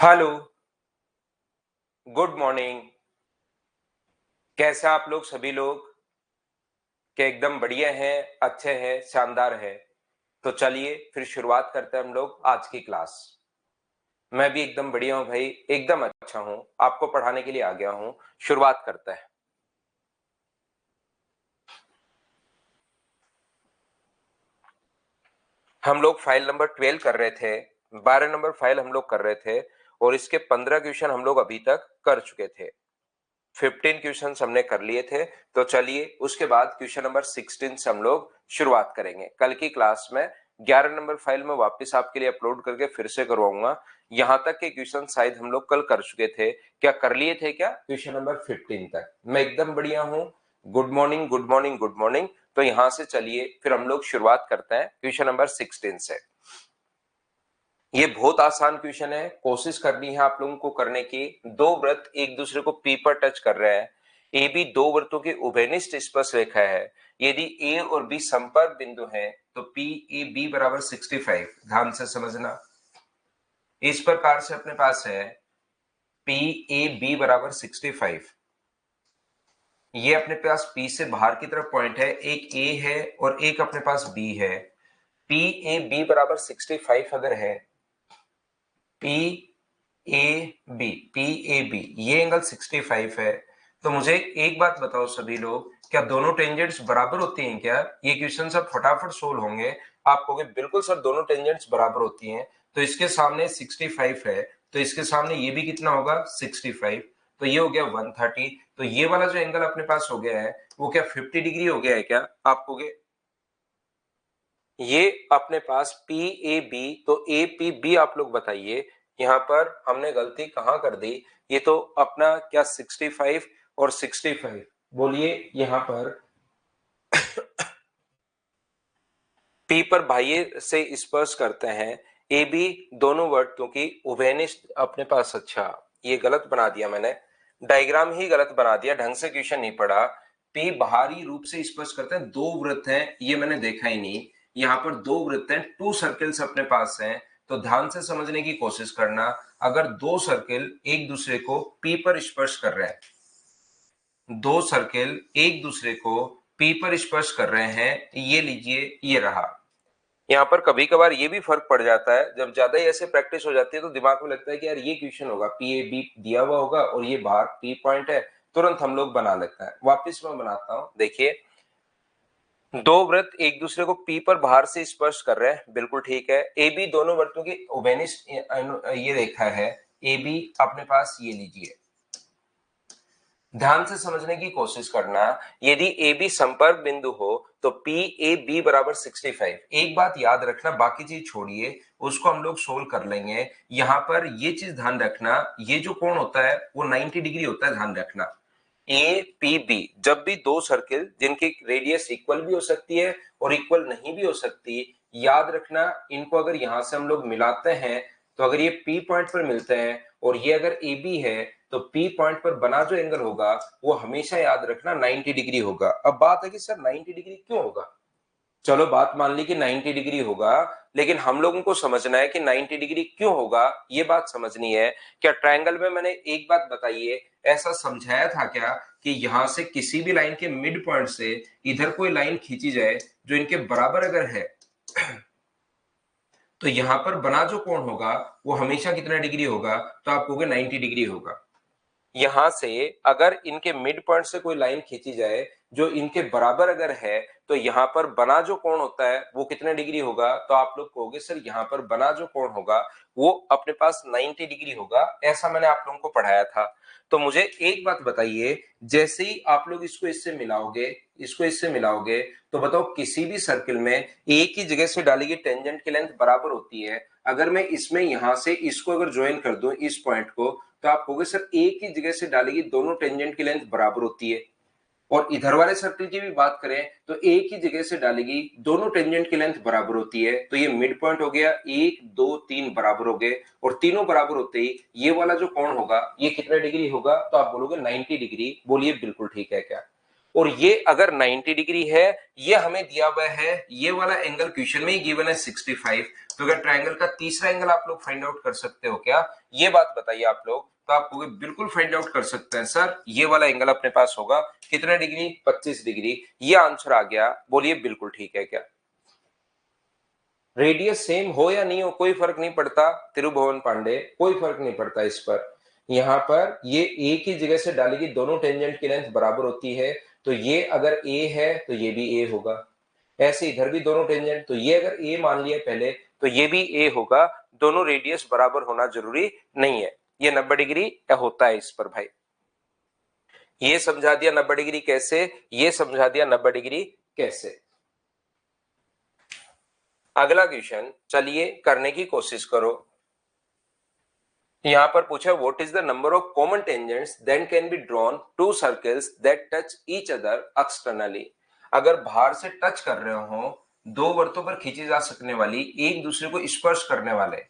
Hello, good morning. कैसे आप लोग सभी लोग? क्या एकदम बढ़िया हैं, अच्छे हैं, शानदार है? तो चलिए फिर शुरुआत करते हैं हम लोग आज की क्लास। मैं भी एकदम बढ़िया हूं भाई, एकदम अच्छा हूं, आपको पढ़ाने के लिए आ गया हूं। शुरुआत करते हैं। हम लोग फाइल नंबर 12 कर रहे थे, 12 नंबर फाइल हम लोग कर रहे थे और इसके 15 क्वेश्चन हम लोग अभी तक कर चुके थे। 15 क्वेश्चन हमने कर लिए थे। तो चलिए उसके बाद क्वेश्चन नंबर 16 से हम लोग शुरुआत करेंगे। कल की क्लास में 11 नंबर फाइल में वापस आपके लिए अपलोड करके फिर से करवाऊंगा। यहां तक के क्वेश्चन शायद हम लोग कल कर चुके थे। क्या कर लिए थे क्या? क्वेश्चन नंबर 15 तक मैं एकदम बढ़िया हूं। Good morning, good morning, good morning. तो यहां से चलिए फिर हम लोग शुरुआत करते हैं क्वेश्चन नंबर 16 से। ये बहुत आसान क्वेश्चन है, कोशिश करनी है आप लोगों को करने की। दो वृत्त एक दूसरे को पी पर टच कर रहे हैं। ए बी दो वृत्तों की उभयनिष्ठ स्पर्शरेखा है। यदि ए और बी संपर्क बिंदु हैं तो पी ए बी बराबर 65। ध्यान से समझना। इस प्रकार से अपने पास है पी ए बी बराबर 65। ये अपने पास पी से बाहर की तरफ पॉइंट है, एक ए है और एक अपने पास बी है। पी ए बी बराबर 65 अगर है, पी ए बी ये एंगल 65 है। तो मुझे एक बात बताओ सभी लोग, क्या दोनों टेंजेंट्स बराबर होती हैं क्या? ये क्वेश्चन सब फटाफट सोल्व होंगे। आप कहोगे बिल्कुल सर दोनों टेंजेंट्स बराबर होती हैं। तो इसके सामने 65 है, तो इसके सामने ये भी कितना होगा? 65। तो ये हो गया 130। तो ये वाला जो एंगल अपने पास हो गया है वो क्या 50 डिग्री हो गया है क्या? आप कहोगे ये अपने पास पी ए बी, तो ए पी बी आप लोग बताइए यहां पर हमने गलती कहां कर दी? ये तो अपना क्या 65 और 65, बोलिए यहां पर पी पर बाह्य से स्पर्श करते हैं। ए बी दोनों वर्तों की उभयनिष्ठ अपने पास। अच्छा, ये गलत बना दिया मैंने, डायग्राम ही गलत बना दिया, ढंग से क्वेश्चन नहीं पढ़ा। पी बाहरी रूप से स्पर्श करते हैं, दो वृत्त हैं, ये मैंने देखा ही नहीं। यहाँ पर दो वृत्त हैं, टू सर्कल्स अपने पास हैं। तो ध्यान से समझने की कोशिश करना। अगर दो सर्किल एक दूसरे को पी पर स्पर्श कर रहे हैं, दो सर्किल एक दूसरे को पी पर स्पर्श कर रहे हैं, ये लीजिए ये रहा। यहाँ पर कभी कभार ये भी फर्क पड़ जाता है, जब ज्यादा ही ऐसे प्रैक्टिस हो जाती है तो दिमाग में लगता है कि यार ये क्वेश्चन होगा, पी ए बी दिया हुआ होगा और ये बाहर पी पॉइंट है, तुरंत हम लोग बना लेते हैं। वापिस मैं बनाता हूं, देखिए दो वृत्त एक दूसरे को पी पर बाहर से स्पर्श कर रहे हैं, बिल्कुल ठीक है। ए बी दोनों वृत्तों की उभयनिष्ठ ये रेखा है। ए बी अपने पास ये लीजिए, ध्यान से समझने की कोशिश करना। यदि ए बी संपर्क बिंदु हो तो पी ए बी बराबर 65। एक बात याद रखना, बाकी चीज छोड़िए, उसको हम लोग सोल्व कर लेंगे। यहां पर ये चीज ध्यान रखना, ये जो कोण होता है वो 90 डिग्री होता है, ध्यान रखना। ए पी बी जब भी दो सर्किल जिनकी रेडियस इक्वल भी हो सकती है और इक्वल नहीं भी हो सकती, याद रखना इनको अगर यहां से हम लोग मिलाते हैं तो अगर ये पी पॉइंट पर मिलते हैं और ये अगर ए बी है तो पी पॉइंट पर बना जो एंगल होगा वो हमेशा याद रखना 90 डिग्री होगा। अब बात है कि सर 90 डिग्री क्यों होगा? चलो बात मान ली कि 90 डिग्री होगा, लेकिन हम लोगों को समझना है कि 90 डिग्री क्यों होगा, ये बात समझनी है। क्या ट्रायंगल में मैंने एक बात बताइए, ऐसा समझाया था क्या कि यहां से किसी भी लाइन के मिड पॉइंट से इधर कोई लाइन खींची जाए जो इनके बराबर अगर है तो यहां पर बना जो कोण होगा वो हमेशा कितना डिग्री होगा? तो आप कहोगे 90 डिग्री होगा। यहां से अगर इनके मिड पॉइंट से कोई लाइन खींची जाए जो इनके बराबर अगर है तो यहां पर बना जो कोण होता है वो कितने डिग्री होगा? तो आप लोग कहोगे सर यहां पर बना जो कोण होगा वो अपने पास 90 डिग्री होगा, ऐसा मैंने आप लोगों को पढ़ाया था। तो मुझे एक बात बताइए, जैसे ही आप लोग इसको इससे मिलाओगे, इसको इससे मिलाओगे, तो बताओ किसी भी सर्किल में एक ही जगह से डाली गई टेंजेंट की लेंथ बराबर होती है। अगर मैं इसमें यहां से इसको अगर ज्वाइन कर दूं इस पॉइंट को, तो आप कहोगे सर एक ही जगह से डाली गई दोनों टेंजेंट की लेंथ बराबर होती है। और इधर वाले सर्किल की भी बात करें तो एक ही जगह से डाली गई दोनों टेंजेंट की लेंथ बराबर होती है। तो ये मिड पॉइंट हो गया, 1 2 3 बराबर हो गए और तीनों बराबर होते ही ये वाला जो कोण होगा ये कितने डिग्री होगा? तो आप बोलोगे 90 डिग्री। बोलिए बिल्कुल ठीक है क्या? और ये अगर 90 डिग्री है, ये हमें दिया हुआ है, ये वाला एंगल क्वेश्चन में ही गिवन है 65, तो अगर ट्रायंगल का तीसरा एंगल आप लोग फाइंड आउट कर सकते हो क्या, ये बात बताइए आप लोग। तो आप बिल्कुल फाइंड आउट कर सकते हैं सर, ये वाला एंगल अपने पास होगा कितने डिग्री, 25 डिग्री, ये आंसर आ गया। बोलिए बिल्कुल ठीक है क्या। रेडियस सेम हो या नहीं हो कोई फर्क नहीं पड़ता त्रिभुवन पांडे, कोई फर्क नहीं पड़ता इस पर। यहाँ पर ये एक ही जगह से डालेगी, दोनों टेंजेंट की लेंथ बराबर होती है, तो ये अगर ए है तो ये भी ए होगा, ऐसे इधर भी दोनों टेंजेंट, तो ये अगर ए मान लिया पहले तो ये भी ए होगा, दोनों रेडियस बराबर होना जरूरी नहीं है। ये 90 डिग्री होता है इस पर भाई, ये समझा दिया 90 डिग्री कैसे, ये समझा दिया 90 डिग्री कैसे। अगला क्वेश्चन चलिए करने की कोशिश करो। यहां पर पूछा what is the number of common tangents that can be drawn to circles that touch each other externally. अगर बाहर से टच कर रहे हो, दो वृत्तों पर खींची जा सकने वाली, एक दूसरे को स्पर्श करने वाले,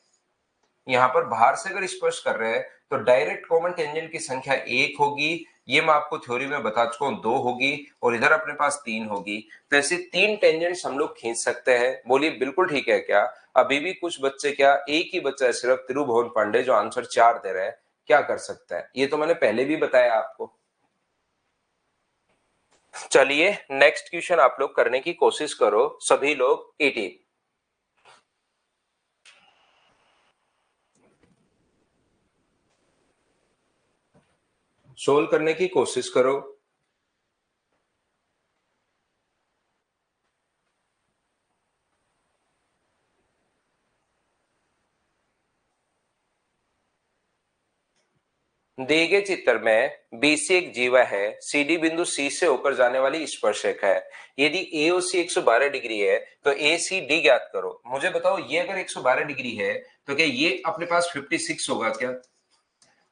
यहाँ पर बाहर से अगर स्पर्श कर रहे हैं तो डायरेक्ट कॉमन टेंजेंट की संख्या एक होगी, ये मैं आपको थ्योरी में बता चुका हूं, दो होगी, और इधर अपने पास तीन होगी। तो ऐसे तीन टेंजेंट्स हम लोग खींच सकते हैं। बोलिए बिल्कुल ठीक है क्या। अभी भी कुछ बच्चे, क्या एक ही बच्चा है सिर्फ त्रिभुवन पांडे जो आंसर 4 दे रहे हैं, क्या कर सकता है, ये तो मैंने पहले भी बताया आपको। चलिए नेक्स्ट क्वेश्चन आप लोग करने की कोशिश करो सभी लोग। 18 सोल्व करने की कोशिश करो। दिए गए चित्र में BC एक जीवा है, CD बिंदु C से होकर जाने वाली स्पर्शरेखा है। यदि AOC 112 डिग्री है तो ACD ज्ञात करो। मुझे बताओ ये अगर 112 डिग्री है तो क्या ये अपने पास 56 होगा क्या,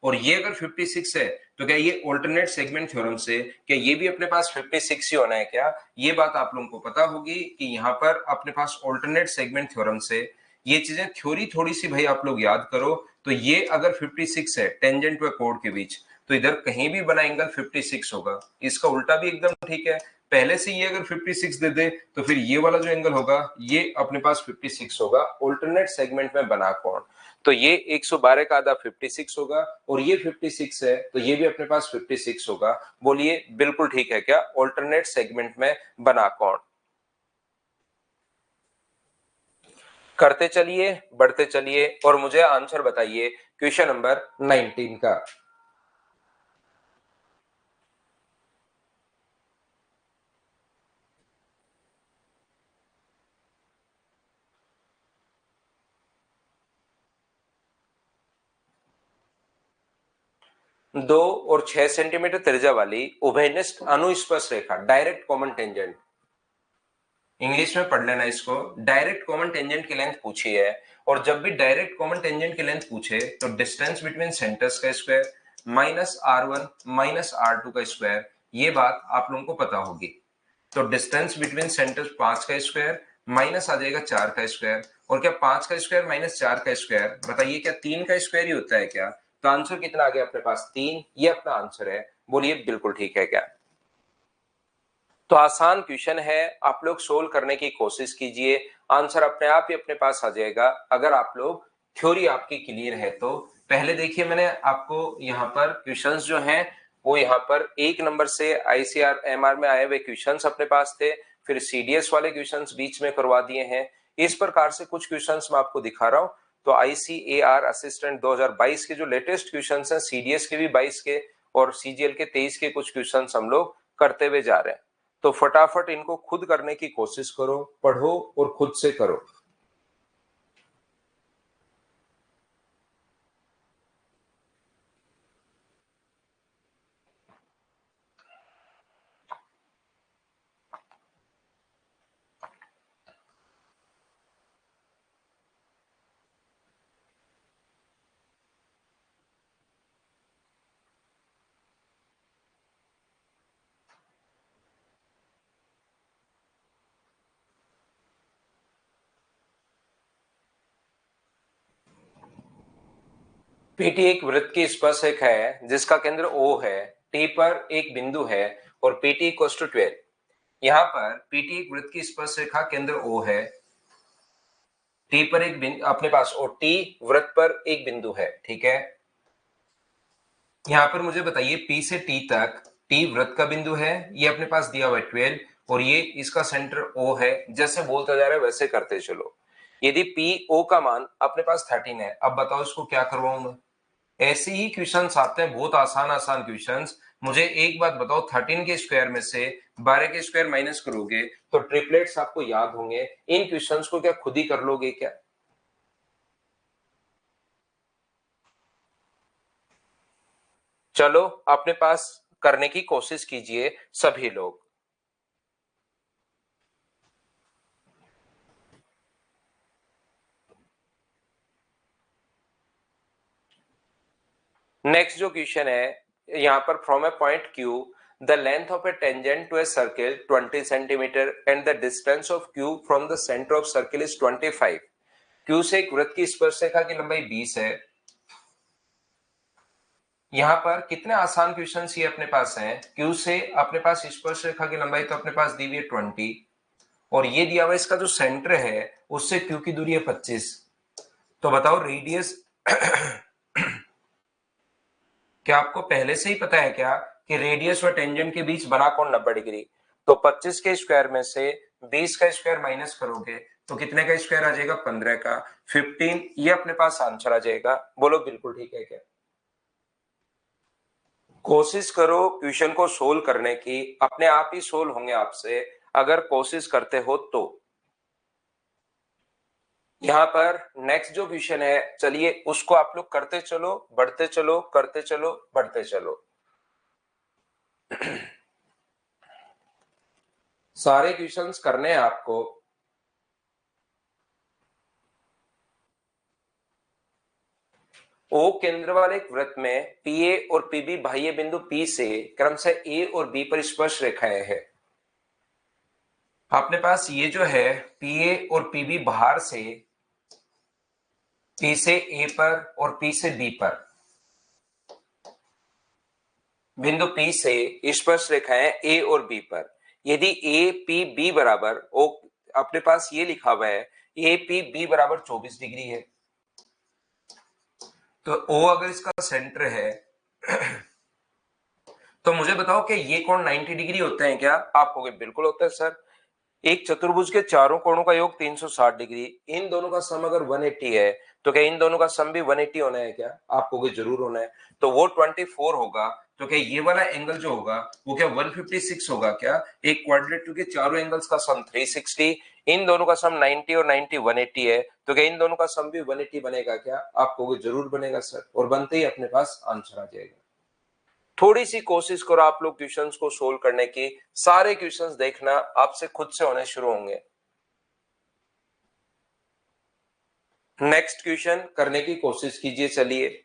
और ये अगर 56 है तो क्या ये ऑल्टरनेट सेगमेंट थ्योरम से क्या ये भी अपने पास 56 ही होना है क्या। ये बात आप लोगों को पता होगी कि यहाँ पर अपने पास ऑल्टरनेट सेगमेंट थ्योरम से ये चीजें थ्योरी थोड़ी सी भाई आप लोग याद करो। तो ये अगर 56 है टेंजेंट व कोड के बीच, तो इधर कहीं भी बना एंगल 56 होगा। इसका उल्टा भी एकदम ठीक है, पहले से ये अगर 56 दे दे तो फिर ये वाला जो एंगल होगा ये अपने पास 56 होगा, ऑल्टरनेट सेगमेंट में बना कोण। तो ये 112 का आधा 56 होगा, और ये 56 है तो ये भी अपने पास 56 होगा। बोलिए बिल्कुल ठीक है क्या, ऑल्टरनेट सेगमेंट में बना कोण। करते चलिए, बढ़ते चलिए, और मुझे आंसर बताइए क्वेश्चन नंबर 19 का। दो और 6 सेंटीमीटर त्रिज्या वाली उभयनिष्ठ अनुस्पर्श रेखा, डायरेक्ट कॉमन टेंजेंट, इंग्लिश में पढ़ लेना इसको, डायरेक्ट कॉमन टेंजेंट की लेंथ पूछी है। और जब भी डायरेक्ट कॉमन टेंजेंट की लेंथ पूछे तो डिस्टेंस बिटवीन सेंटर्स का square minus R1 minus R2 का स्क्वायर, ये बात आप लोगों को पता होगी। तो डिस्टेंस बिटवीन सेंटर्स 5 का स्क्वायर माइनस आ जाएगा 4 का स्क्वायर, और क्या 5 का स्क्वायर माइनस 4 का स्क्वायर, बताइए क्या 3 का स्क्वायर ही होता है क्या। तो आंसर कितना आ गया अपने पास 3, ये अपना आंसर है। बोलिए बिल्कुल ठीक है क्या। तो आसान क्वेश्चन है, आप लोग सोल्व करने की कोशिश कीजिए, आंसर अपने आप ही अपने पास आ जाएगा अगर आप लोग थ्योरी आपकी क्लियर है तो। पहले देखिए मैंने आपको यहाँ पर क्वेश्चंस जो हैं वो यहाँ पर 1 नंबर से ICR MR में आए हुए क्वेश्चंस अपने पास थे, फिर CDS वाले क्वेश्चंस बीच में करवा दिए हैं। इस प्रकार से कुछ क्वेश्चंस मैं आपको दिखा रहा हूं। तो ICAR असिस्टेंट 2022 के जो लेटेस्ट क्वेश्चंस हैं, CDS के भी 22 के और CGL के 23 के कुछ क्वेश्चंस हम लोग करते हुए जा रहे हैं। तो फटाफट इनको खुद करने की कोशिश करो, पढ़ो और खुद से करो। PT एक वृत्त की स्पर्शरेखा है जिसका केंद्र O है, T पर एक बिंदु है और PT इक्वल टू 12। यहाँ पर PT एक वृत्त की स्पर्श रेखा केंद्र O है, T पर एक बिंदु अपने पास, और T वृत्त पर एक बिंदु है, ठीक है। यहाँ पर मुझे बताइए P से T तक T वृत्त का बिंदु है, ये अपने पास दिया हुआ है 12, और ये इसका सेंटर O है। जैसे बोलता जा रहा है वैसे करते चलो। यदि PO का मान अपने पास 13 है, अब बताओ इसको क्या करवाऊं मैं। ऐसे ही क्वेश्चंस आते हैं, बहुत आसान आसान क्वेश्चंस। मुझे एक बात बताओ, 13 के स्क्वायर में से 12 के स्क्वायर माइनस करोगे तो ट्रिपलेट्स आपको याद होंगे। इन क्वेश्चंस को क्या खुद ही कर लोगे क्या? चलो अपने पास करने की कोशिश कीजिए सभी लोग। नेक्स्ट जो क्वेश्चन है यहाँ पर, from A point Q the length of a tangent to a circle 20 centimeter and the distance of Q from the center of circle is 25। Q से एक वृत्त की स्पर्श रेखा की लंबाई 20 है। यहाँ पर कितने आसान क्वेश्चन ये अपने पास हैं। Q से अपने पास स्पर्श रेखा की लंबाई तो अपने पास दी हुई है 20, और ये दिया हुआ इसका जो सेंटर है उससे Q की दूरी है 25। तो बताओ रेडियस क्या आपको पहले से ही पता है क्या कि रेडियस और टेंजेंट के बीच बना कोण 90 डिग्री। तो 25 के स्क्वायर में से 20 का स्क्वायर माइनस करोगे तो कितने का स्क्वायर आ जाएगा, 15 का, 15। ये अपने पास आंसर आ जाएगा। बोलो बिल्कुल ठीक है क्या? कोशिश करो क्वेश्चन को सोल्व करने की, अपने आप ही सोल्व होंगे आपसे अगर कोशिश करते हो तो। यहाँ पर नेक्स्ट जो क्वेश्चन है, चलिए उसको आप लोग करते चलो, बढ़ते चलो, करते चलो, बढ़ते चलो। सारे क्वेश्चंस करने हैं आपको। ओ केंद्र वाले एक वृत्त में PA और PB बाह्य बिंदु P से क्रमशः A और B पर स्पर्श रेखाएं हैं। अपने पास ये जो है PA और PB बाहर से P से A पर और P से B पर बिंदु P से स्पर्श रेखाएं A और B पर। यदि APB बराबर O, अपने पास ये लिखा हुआ है APB बराबर 24 डिग्री है, तो O अगर इसका सेंटर है तो मुझे बताओ कि ये कोण 90 डिग्री होते हैं क्या? आप कहोगे बिल्कुल होता है सर। एक चतुर्भुज के चारों कोणों का योग 360 डिग्री, इन दोनों का सम अगर 180 है तो क्या इन दोनों का सम भी 180 होना है क्या? आप कहोगे जरूर होना है। तो वो 24 होगा, तो क्या ये वाला एंगल जो होगा वो क्या 156 होगा क्या? एक क्वाड्रिलेटरल के चारों एंगल्स का सम 360, इन दोनों का सम 90 और 90 180 है, तो क्या इन दोनों का सम भी 180 बनेगा क्या? आप कहोगे जरूर बनेगा सर, और बनते ही अपने पास आंसर आ जाएगा। थोड़ी सी कोशिश करो आप लोग क्वेश्चंस को सोल्व करने की, सारे क्वेश्चंस देखना आपसे खुद से होने शुरू होंगे। नेक्स्ट क्वेश्चन करने की कोशिश कीजिए, चलिए।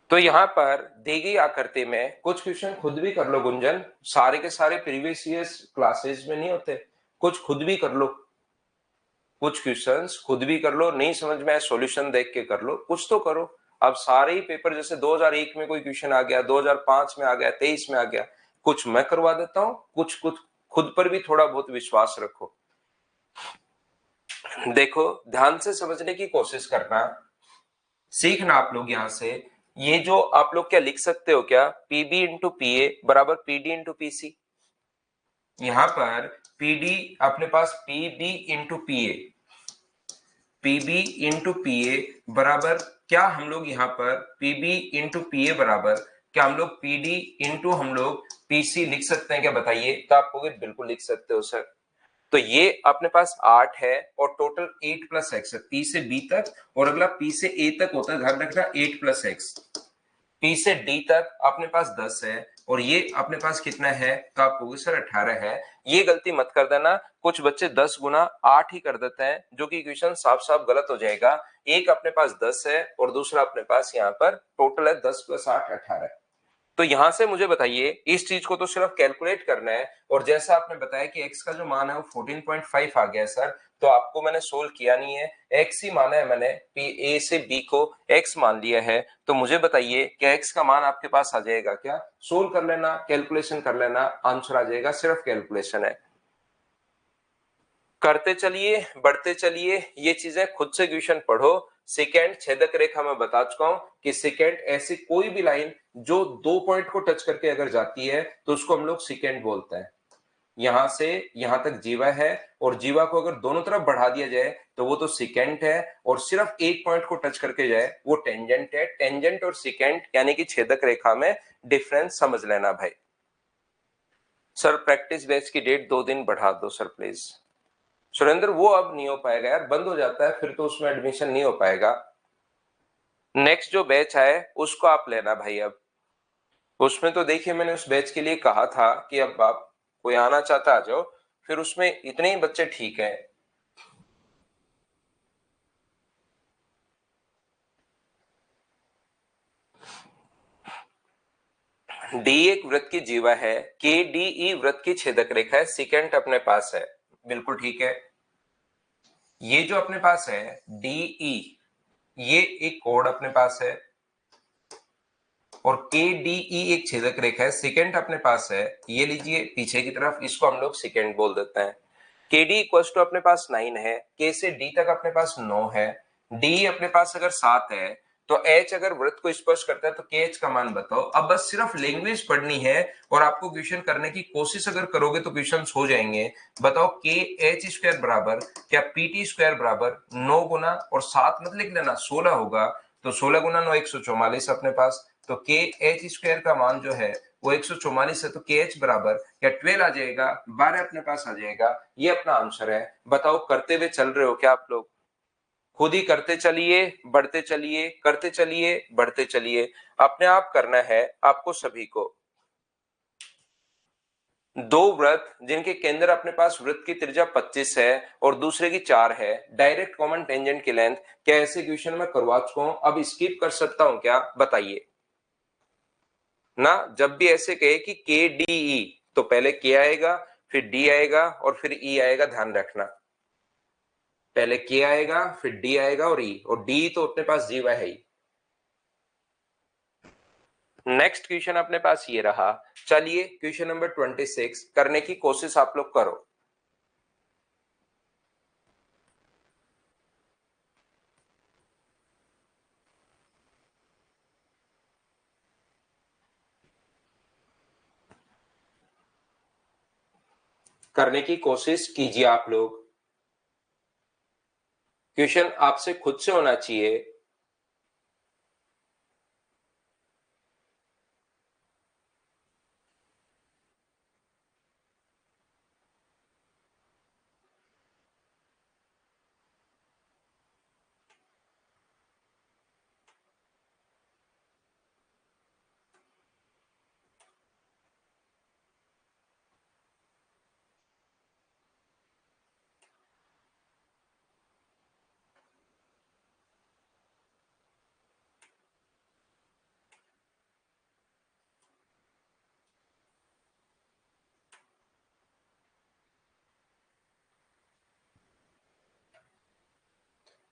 तो यहां पर दी गई आकृति में कुछ क्वेश्चन खुद भी कर लो गुंजन, सारे के सारे प्रीवियस ईयर्स क्लासेस में नहीं होते, कुछ खुद भी कर लो। कुछ क्वेश्चंस खुद भी कर लो, नहीं समझ में आए सॉल्यूशन देख के कर लो, कुछ तो करो। अब सारे ही पेपर, जैसे 2001 में कोई क्वेश्चन आ गया, 2005 में आ गया, 23 में आ गया, कुछ मैं करवा देता हूं, कुछ कुछ खुद पर भी थोड़ा बहुत विश्वास रखो। देखो ध्यान से समझने की कोशिश करना, सीखना आप लोग। यहां से ये जो आप लोग क्या लिख सकते हो क्या, PB इंटू PA बराबर PD इंटू PC। यहां पर PD अपने पास PB into PA, PB into PA बराबर क्या, हम लोग यहाँ पर PB इंटू PA बराबर क्या हम लोग PD इंटू हम लोग PC लिख सकते हैं क्या? बताइए। तो आप कहोगे बिल्कुल लिख सकते हो सर। तो ये अपने पास 8 है और टोटल 8 प्लस एक्स है, P से B तक, और अगला P से A तक होता है, ध्यान रखना 8 प्लस एक्स। P से D तक अपने पास 10 है और ये अपने पास कितना है, तो आप कहोगे सर 18 है। ये गलती मत कर देना, कुछ बच्चे 10 गुना 8 ही कर देते हैं, जो कि इक्वेशन साफ साफ गलत हो जाएगा। एक अपने पास 10 है और दूसरा अपने पास यहाँ पर टोटल है 10 + 8 18। तो यहां से मुझे बताइए, इस चीज को तो सिर्फ कैलकुलेट करना है, और जैसा आपने बताया कि x का जो मान है वो 14.5 आ गया सर, तो आपको मैंने सोल्व किया नहीं है, x ही माना है मैंने, a से b को x मान लिया है। तो मुझे बताइए क्या x का मान आपके पास आ जाएगा क्या? सोल्व कर लेना, कैलकुलेशन कर लेना, आंसर आ जाएगा, सिर्फ कैलकुलेशन है। करते चलिए, बढ़ते चलिए, ये चीजें खुद से क्वेश्चन पढ़ो। सेकेंड छेदक रेखा में बता चुका हूं कि सेकेंड ऐसी कोई भी लाइन जो 2 पॉइंट को टच करके अगर जाती है तो उसको हम लोग सेकेंड बोलते हैं। यहां से यहां तक जीवा है, और जीवा को अगर दोनों तरफ बढ़ा दिया जाए तो वो तो सेकेंड है, और सिर्फ एक पॉइंट को टच करके जाए वो टेंजेंट है। टेंजेंट और सेकेंड यानी कि छेदक रेखा में डिफरेंस समझ लेना भाई। सर प्रैक्टिस बैच की डेट 2 दिन बढ़ा दो सर प्लीज। सुरेंद्र वो अब नहीं हो पाएगा यार, बंद हो जाता है फिर तो उसमें एडमिशन नहीं हो पाएगा। नेक्स्ट जो बैच है उसको आप लेना भाई। अब उसमें तो देखिए मैंने उस बैच के लिए कहा था कि अब आप कोई आना चाहता आ जाओ, फिर उसमें इतने ही बच्चे ठीक है। डी एक वृत्त की जीवा है, के डी ई वृत्त की छेदक रेखा है, सेकेंड अपने पास है, बिल्कुल ठीक है। ये जो अपने पास है डी ई, ये एक कोड अपने पास है, और के डी ई एक छेदक रेखा है, सेकेंड अपने पास है। ये लीजिए पीछे की तरफ, इसको हम लोग सेकेंड बोल देते हैं। के डी इक्वल टू अपने पास 9 है, के से डी तक अपने पास 9 है, डी अपने पास अगर 7 है, तो एच अगर वृत्त को स्पर्श करता है तो के एच का मान बताओ। अब बस सिर्फ लैंग्वेज पढ़नी है, और आपको क्वेश्चन करने की कोशिश अगर करोगे तो क्वेश्चन हो जाएंगे। बताओ के एच स्क्वायर बराबर क्या पी टी स्क्वायर बराबर 9 गुना और 7 मत लिख लेना 16 होगा, तो 16 गुना 9 144 अपने पास, तो के एच स्क्वायर का मान जो है वो 144 है, तो के एच बराबर क्या 12 आ जाएगा, 12 अपने पास आ जाएगा। ये अपना आंसर है। बताओ करते हुए चल रहे हो क्या आप लोग? खुद ही करते चलिए, बढ़ते चलिए, करते चलिए, बढ़ते चलिए, अपने आप करना है आपको सभी को। दो वृत्त जिनके केंद्र अपने पास वृत्त की त्रिज्या 25 है और दूसरे की 4 है, डायरेक्ट कॉमन टेंजेंट की लेंथ, क्या ऐसे क्वेश्चन में करवा चुका हूं, अब स्किप कर सकता हूं क्या बताइए ना? जब भी ऐसे कहे कि के डी ई, तो पहले के आएगा, फिर डी आएगा और फिर ई आएगा, ध्यान रखना। पहले के आएगा, फिर डी आएगा और ई, और डी तो अपने पास जीवा है ही। नेक्स्ट क्वेश्चन अपने पास ये रहा। चलिए क्वेश्चन नंबर 26 करने की कोशिश आप लोग करो। करने की कोशिश कीजिए आप लोग, क्वेश्चन आपसे खुद से होना चाहिए।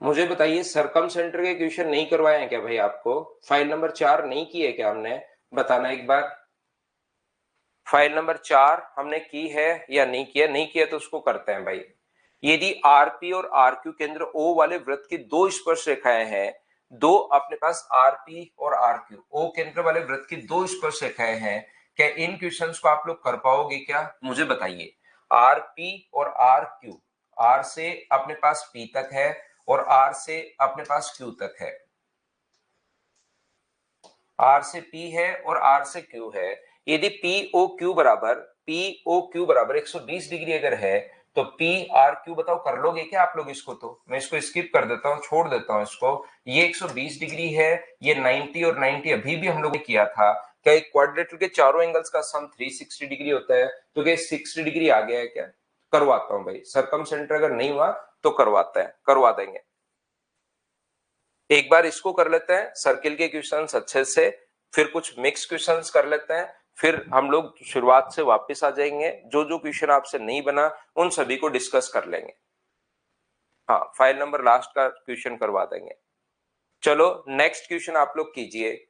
मुझे बताइए सरकम सेंटर के क्वेश्चन नहीं करवाए हैं क्या भाई आपको? फाइल नंबर 4 नहीं की है क्या हमने? बताना एक बार। फाइल नंबर 4 हमने की है या नहीं किया? नहीं किया तो उसको करते हैं भाई। यदि आरपी और आरक्यू केंद्र ओ वाले वृत्त की दो स्पर्श रेखाएं हैं, दो अपने पास आरपी और आरक्यू ओ केंद्र वाले वृत्त की दो स्पर्श रेखाएं हैं, क्या इन क्वेश्चंस को आप लोग कर पाओगे क्या? मुझे बताइए। आरपी और आरक्यू, आर से अपने पास पी तक है और आर से अपने पास क्यू तक है, आर से पी है और आर से क्यू है। यदि पी ओ क्यू बराबर 120 डिग्री अगर है, तो पी आर क्यू बताओ कर लोगे क्या आप लोग इसको? तो मैं इसको स्किप कर देता हूं, छोड़ देता हूं इसको। ये 120 डिग्री है, ये 90 और 90 अभी भी हम लोग ने किया था, क्या एक क्वाड्रिलेटरल के चारों एंगल्स का सम 360 डिग्री होता है? तो क्या 60 डिग्री आ गया है क्या? करवाता हूं भाई, सरकमसेंटर अगर नहीं हुआ तो करवा देंगे। एक बार इसको कर लेते हैं सर्किल के क्वेश्चंस अच्छे से, फिर कुछ मिक्स क्वेश्चंस कर लेते हैं, फिर हम लोग शुरुआत से वापस आ जाएंगे, जो जो क्वेश्चन आपसे नहीं बना उन सभी को डिस्कस कर लेंगे। हाँ, फाइल नंबर लास्ट का क्वेश्चन करवा देंगे। चलो नेक्स्ट क्वेश्चन आप लोग कीजिए।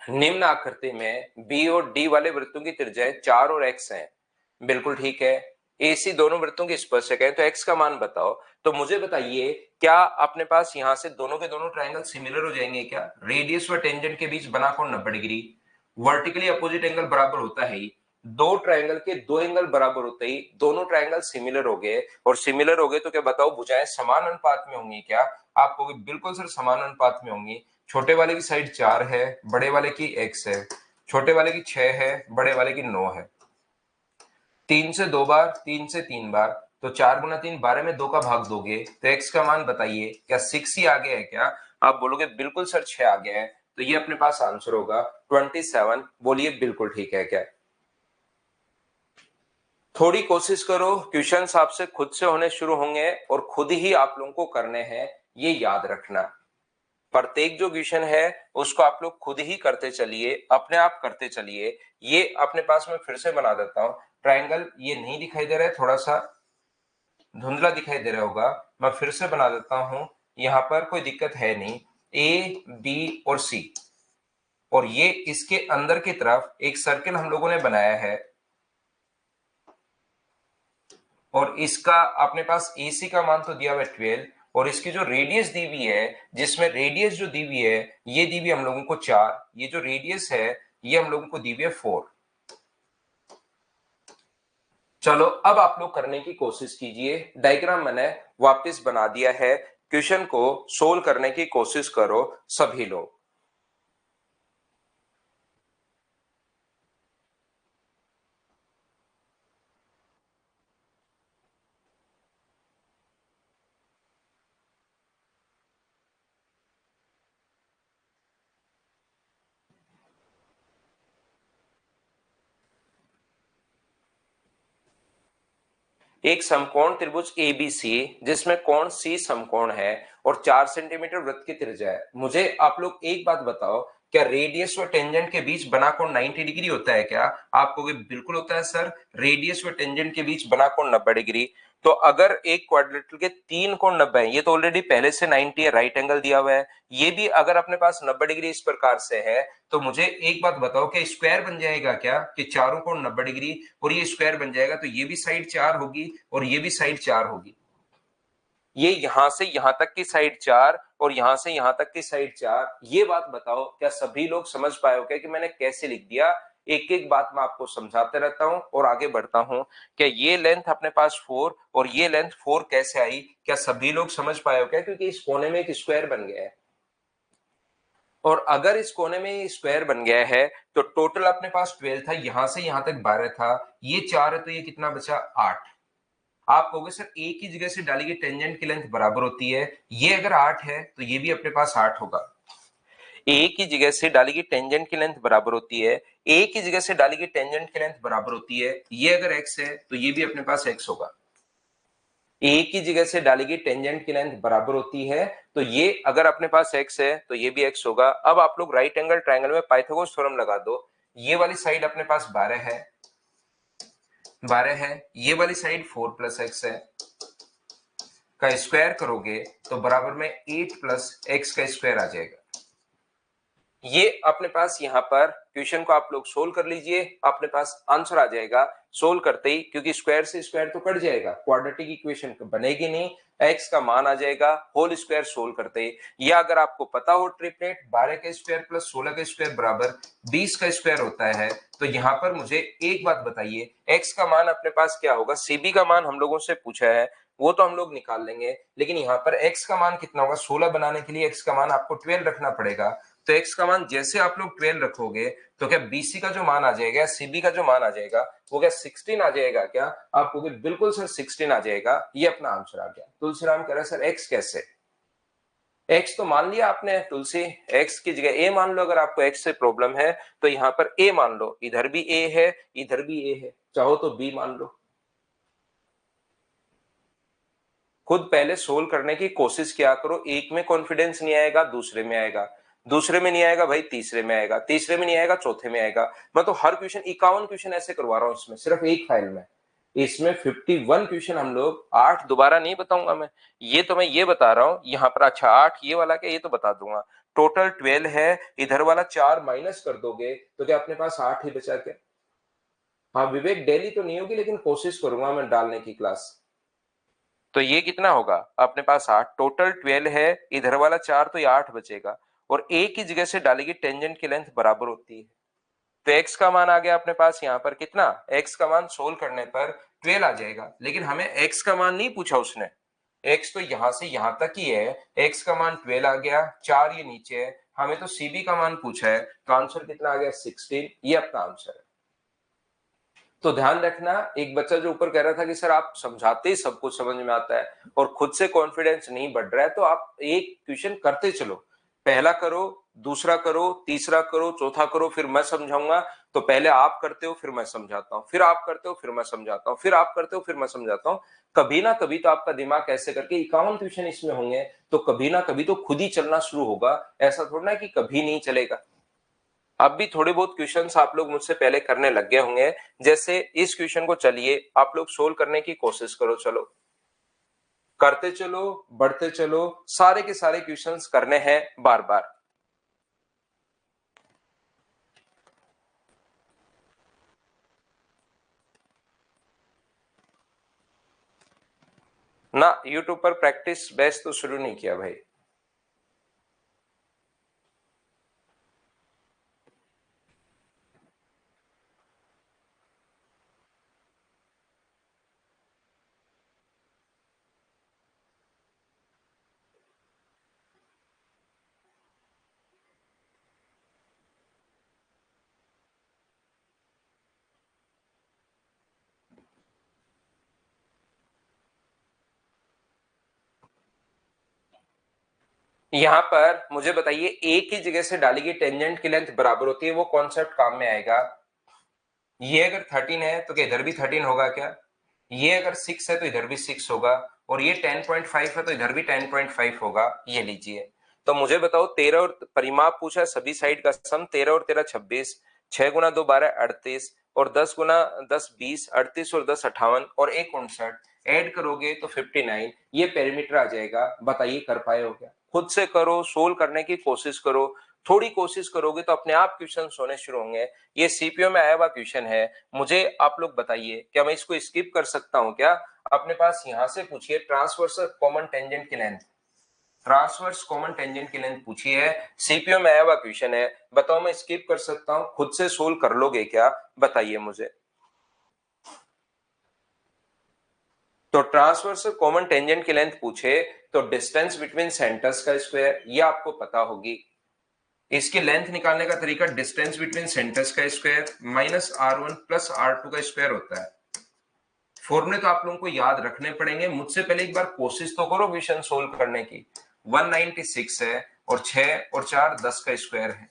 निम्न आकृति में बी और डी वाले वृत्तों की त्रिज्याएं 4 और x हैं। बिल्कुल ठीक है। AC दोनों वृत्तों के स्पर्शक हैं, तो x का मान बताओ। तो मुझे बताइए, क्या अपने पास यहां से दोनों के दोनों ट्रायंगल सिमिलर हो जाएंगे क्या? रेडियस व टेंजेंट के बीच बना कोण 90 डिग्री, वर्टिकली अपोजिट एंगल बराबर होता है ही, दो ट्रायंगल के दो एंगल बराबर होते ही दोनों ट्रायंगल सिमिलर हो गए, और सिमिलर हो गए तो क्या बताओ भुजाएं समान अनुपात में होंगी क्या? आप कहोगे बिल्कुल सर समान अनुपात में होंगी। छोटे वाले की साइड 4 है, बड़े वाले की x है, छोटे वाले की 6 है, बड़े वाले की 9 है। 3 से 2 बार, 3 से 3 बार, तो 4 गुना 3 12 में 2 का भाग दोगे तो x का मान बताइए, क्या 6 ही आ गया है क्या? आप बोलोगे बिल्कुल सर 6 आ गया है, तो ये अपने पास आंसर होगा 27। बोलिए बिल्कुल ठीक है क्या? थोड़ी कोशिश करो, क्वेश्चंस आपसे खुद से होने शुरू होंगे और खुद ही आप लोगों को करने हैं, ये याद रखना। प्रत्येक जो क्वेश्चन है उसको आप लोग खुद ही करते चलिए, अपने आप करते चलिए। ये अपने पास में फिर से बना देता हूं। ट्रायंगल ये नहीं दिखाई दे रहा है, थोड़ा सा धुंधला दिखाई दे रहा होगा, मैं फिर से बना देता हूं। यहां पर कोई दिक्कत है नहीं। ए बी और सी, और ये इसके अंदर की तरफ एक सर्किल हम लोगों ने बनाया है, और इसका अपने पास AC का मान तो दिया हुआ है 12, और इसकी जो रेडियस दी हुई है, जिसमें रेडियस जो दी हुई है ये दी हुई हम लोगों को 4, ये जो रेडियस है ये हम लोगों को दी हुई है 4। चलो अब आप लोग करने की कोशिश कीजिए। डायग्राम मैंने वापस बना दिया है, क्वेश्चन को सोल्व करने की कोशिश करो सभी लोग। एक समकोण त्रिभुज ABC जिसमें कोण C समकोण है और 4 सेंटीमीटर वृत्त की त्रिज्या है। मुझे आप लोग एक बात बताओ, क्या रेडियस व टेंजेंट के बीच बना कोण 90 डिग्री होता है क्या? आप कहोगे बिल्कुल होता है सर, रेडियस व टेंजेंट के बीच बना कोण 90 डिग्री। तो अगर एक क्वाड्रिलेटरल के 3 कोण 90 है, ये तो ऑलरेडी पहले से 90 है, राइट एंगल दिया हुआ है, ये भी अगर अपने पास 90 डिग्री इस प्रकार से है, तो मुझे एक बात बताओ, क्या स्क्वायर बन जाएगा क्या? कि चारों कोण 90 डिग्री और ये स्क्वायर बन जाएगा, तो ये भी साइड 4 होगी और ये भी साइड 4 होगी। ये यहां से यहां तक की साइड 4 और यहां से यहां तक की साइड 4। ये बात बताओ, क्या सभी लोग समझ पाए हो क्या कि मैंने कैसे लिख दिया? एक एक बात मैं आपको समझाते रहता हूं और आगे बढ़ता हूं। क्या ये लेंथ अपने पास 4 और ये लेंथ 4 कैसे आई? क्या सभी लोग समझ पाए हो क्या? क्योंकि इस कोने में एक स्क्वायर बन गया है, और अगर इस कोने में स्क्वायर बन गया है तो टोटल अपने पास 12 था, यहां से यहां तक 12 था, ये 4 है तो ये कितना बचा? 8। आप कहोगे सर एक ही जगह से डाली गई टेंजेंट की लेंथ बराबर होती है, ये अगर 8 है तो ये भी अपने पास 8 होगा। एक ही जगह से डाली गई टेंजेंट की लेंथ बराबर होती है, एक ही जगह से डाली गई टेंजेंट की लेंथ बराबर होती है, ये अगर x है तो ये भी अपने पास x होगा। एक ही जगह से डाली गई टेंजेंट की लेंथ बराबर होती है, तो ये अगर अपने पास x है तो ये भी x होगा। अब आप लोग राइट एंगल ट्रायंगल में पाइथागोरस थ्योरम लगा दो। ये वाली साइड अपने पास 12 है, 12 है, ये वाली साइड 4 प्लस एक्स है, का स्क्वायर करोगे तो बराबर में 8 प्लस एक्स का स्क्वायर आ जाएगा। ये अपने पास यहाँ पर क्वेश्चन को आप लोग सोल्व कर लीजिए, अपने पास आंसर आ जाएगा सोल्व करते ही, क्योंकि स्क्वायर से स्क्वायर तो कट जाएगा, क्वाड्रेटिक इक्वेशन बनेगी नहीं, एक्स का मान आ जाएगा होल स्क्वायर सोल्व करते ही। या अगर आपको पता हो ट्रिपलेट 12 का स्क्वायर प्लस 16 का स्क्वायर बराबर 20 का स्क्वायर होता है, तो यहाँ पर मुझे एक बात बताइए, एक्स का मान अपने पास क्या होगा? सीबी का मान हम लोगों से पूछा है, वो तो हम लोग निकाल लेंगे, लेकिन यहाँ पर x का मान कितना होगा? 16 बनाने के लिए x का मान आपको 12 रखना पड़ेगा, तो x का मान जैसे आप लोग 12 रखोगे तो क्या BC का जो मान आ जाएगा, CB का जो मान आ जाएगा वो क्या 16 आ जाएगा क्या? आप कहोगे बिल्कुल सर 16 आ जाएगा, ये अपना आंसर आ गया। तुलसीराम कह रहे सर x कैसे? x तो मान लिया आपने तुलसी, x की जगह a मान लो। अगर आपको x से प्रॉब्लम है तो यहाँ पर a मान लो, इधर भी a है इधर भी a है, चाहो तो b मान लो। खुद पहले सोल्व करने की कोशिश किया करो, एक में कॉन्फिडेंस नहीं आएगा दूसरे में आएगा, दूसरे में नहीं आएगा भाई तीसरे में आएगा, तीसरे में नहीं आएगा चौथे में आएगा। मैं तो हर क्वेश्चन 51 क्वेश्चन ऐसे करवा रहा हूं इसमें, सिर्फ एक फाइल में। इसमें 51 क्वेश्चन हम लोग, 8 दोबारा नहीं बताऊंगा मैं, ये तो मैं ये बता रहा हूं यहाँ पर। अच्छा 8 ये वाला क्या, ये तो बता दूंगा। टोटल 12 है, इधर वाला 4 माइनस कर दोगे तो क्या अपने पास 8 ही बचा क्या? हाँ विवेक, डेली तो नहीं होगी लेकिन कोशिश करूंगा मैं डालने की क्लास। तो ये कितना होगा अपने पास 8, टोटल 12 है, इधर वाला 4 तो ये 8 बचेगा, और एक की जगह से डालेगी टेंजेंट की लेंथ बराबर होती है। तो x का मान आ गया अपने पास यहाँ पर कितना, x का मान सोल्व करने पर 12 आ जाएगा, लेकिन हमें x का मान नहीं पूछा उसने। x तो यहां से यहां तक ही है, x का मान 12 आ गया, 4 ये नीचे है, हमें तो CB का मान पूछा है, तो आंसर कितना आ गया 16, ये अपना आंसर है। तो ध्यान रखना, एक बच्चा जो ऊपर कह रहा था कि सर आप समझाते ही सब कुछ समझ में आता है और खुद से कॉन्फिडेंस नहीं बढ़ रहा है, तो आप एक क्वेश्चन करते चलो, पहला करो, दूसरा करो, तीसरा करो, चौथा करो, फिर मैं समझाऊंगा। तो पहले आप करते हो फिर मैं समझाता हूँ, फिर आप करते हो फिर मैं समझाता हूँ, फिर आप करते हो फिर मैं समझाता हूँ। कभी ना कभी तो आपका दिमाग ऐसे करके 51 क्वेश्चन इसमें होंगे, तो कभी ना कभी तो खुद ही चलना शुरू होगा, ऐसा थोड़ा ना कि कभी नहीं चलेगा। अब भी थोड़े बहुत क्वेश्चंस आप लोग मुझसे पहले करने लग गए होंगे, जैसे इस क्वेश्चन को चलिए आप लोग सोल्व करने की कोशिश करो, चलो करते चलो, बढ़ते चलो, सारे के सारे क्वेश्चंस करने हैं बार बार। ना यूट्यूब पर प्रैक्टिस बेस्ट तो शुरू नहीं किया भाई। यहां पर मुझे बताइए, एक ही जगह से डाली टेंजेंट की लेंथ बराबर होती है, वो कॉन्सेप्ट काम में आएगा? ये अगर 13 है तो क्या इधर भी 13 होगा क्या? ये अगर 6 है तो इधर भी 6 होगा, और ये 10.5 है तो इधर भी 10.5 होगा। ये लीजिए, तो मुझे बताओ 13 और परिमाप पूछा है, सभी साइड का सम, 13 और 13 26, 6 गुना 2 12 38, और 10 गुना 10 20, 38 और 10 58, और 1 59, ऐड करोगे तो 59, ये पेरीमीटर आ जाएगा। बताइए कर पाए हो क्या? खुद से करो, सोल्व करने की कोशिश करो, थोड़ी कोशिश करोगे तो अपने आप क्वेश्चन होने शुरू होंगे। ये सीपीओ में आया हुआ क्वेश्चन है, मुझे आप लोग बताइए क्या मैं इसको स्किप कर सकता हूं क्या? अपने पास यहां से पूछिए ट्रांसवर्स कॉमन टेंजेंट की लेंथ, ट्रांसवर्स कॉमन टेंजेंट की लेंथ पूछी है, सीपीओ में आया हुआ क्वेश्चन है, बताओ मैं स्किप कर सकता हूं? खुद से सोल्व कर लोगे क्या? बताइए मुझे। तो ट्रांसवर्स कॉमन टेंजेंट की लेंथ पूछे तो डिस्टेंस बिटवीन सेंटर्स का स्क्वायर, ये आपको पता होगी। इसकी लेंथ निकालने का तरीका डिस्टेंस बिटवीन सेंटर्स का square minus R1 plus R2 का स्क्वायर होता है। फॉर्मूले तो आप लोगों को याद रखने पड़ेंगे, मुझसे पहले एक बार कोशिश तो करो क्वेश्चन सोल्व करने की। 196 है, और 6 और 4 10 का स्क्वायर है,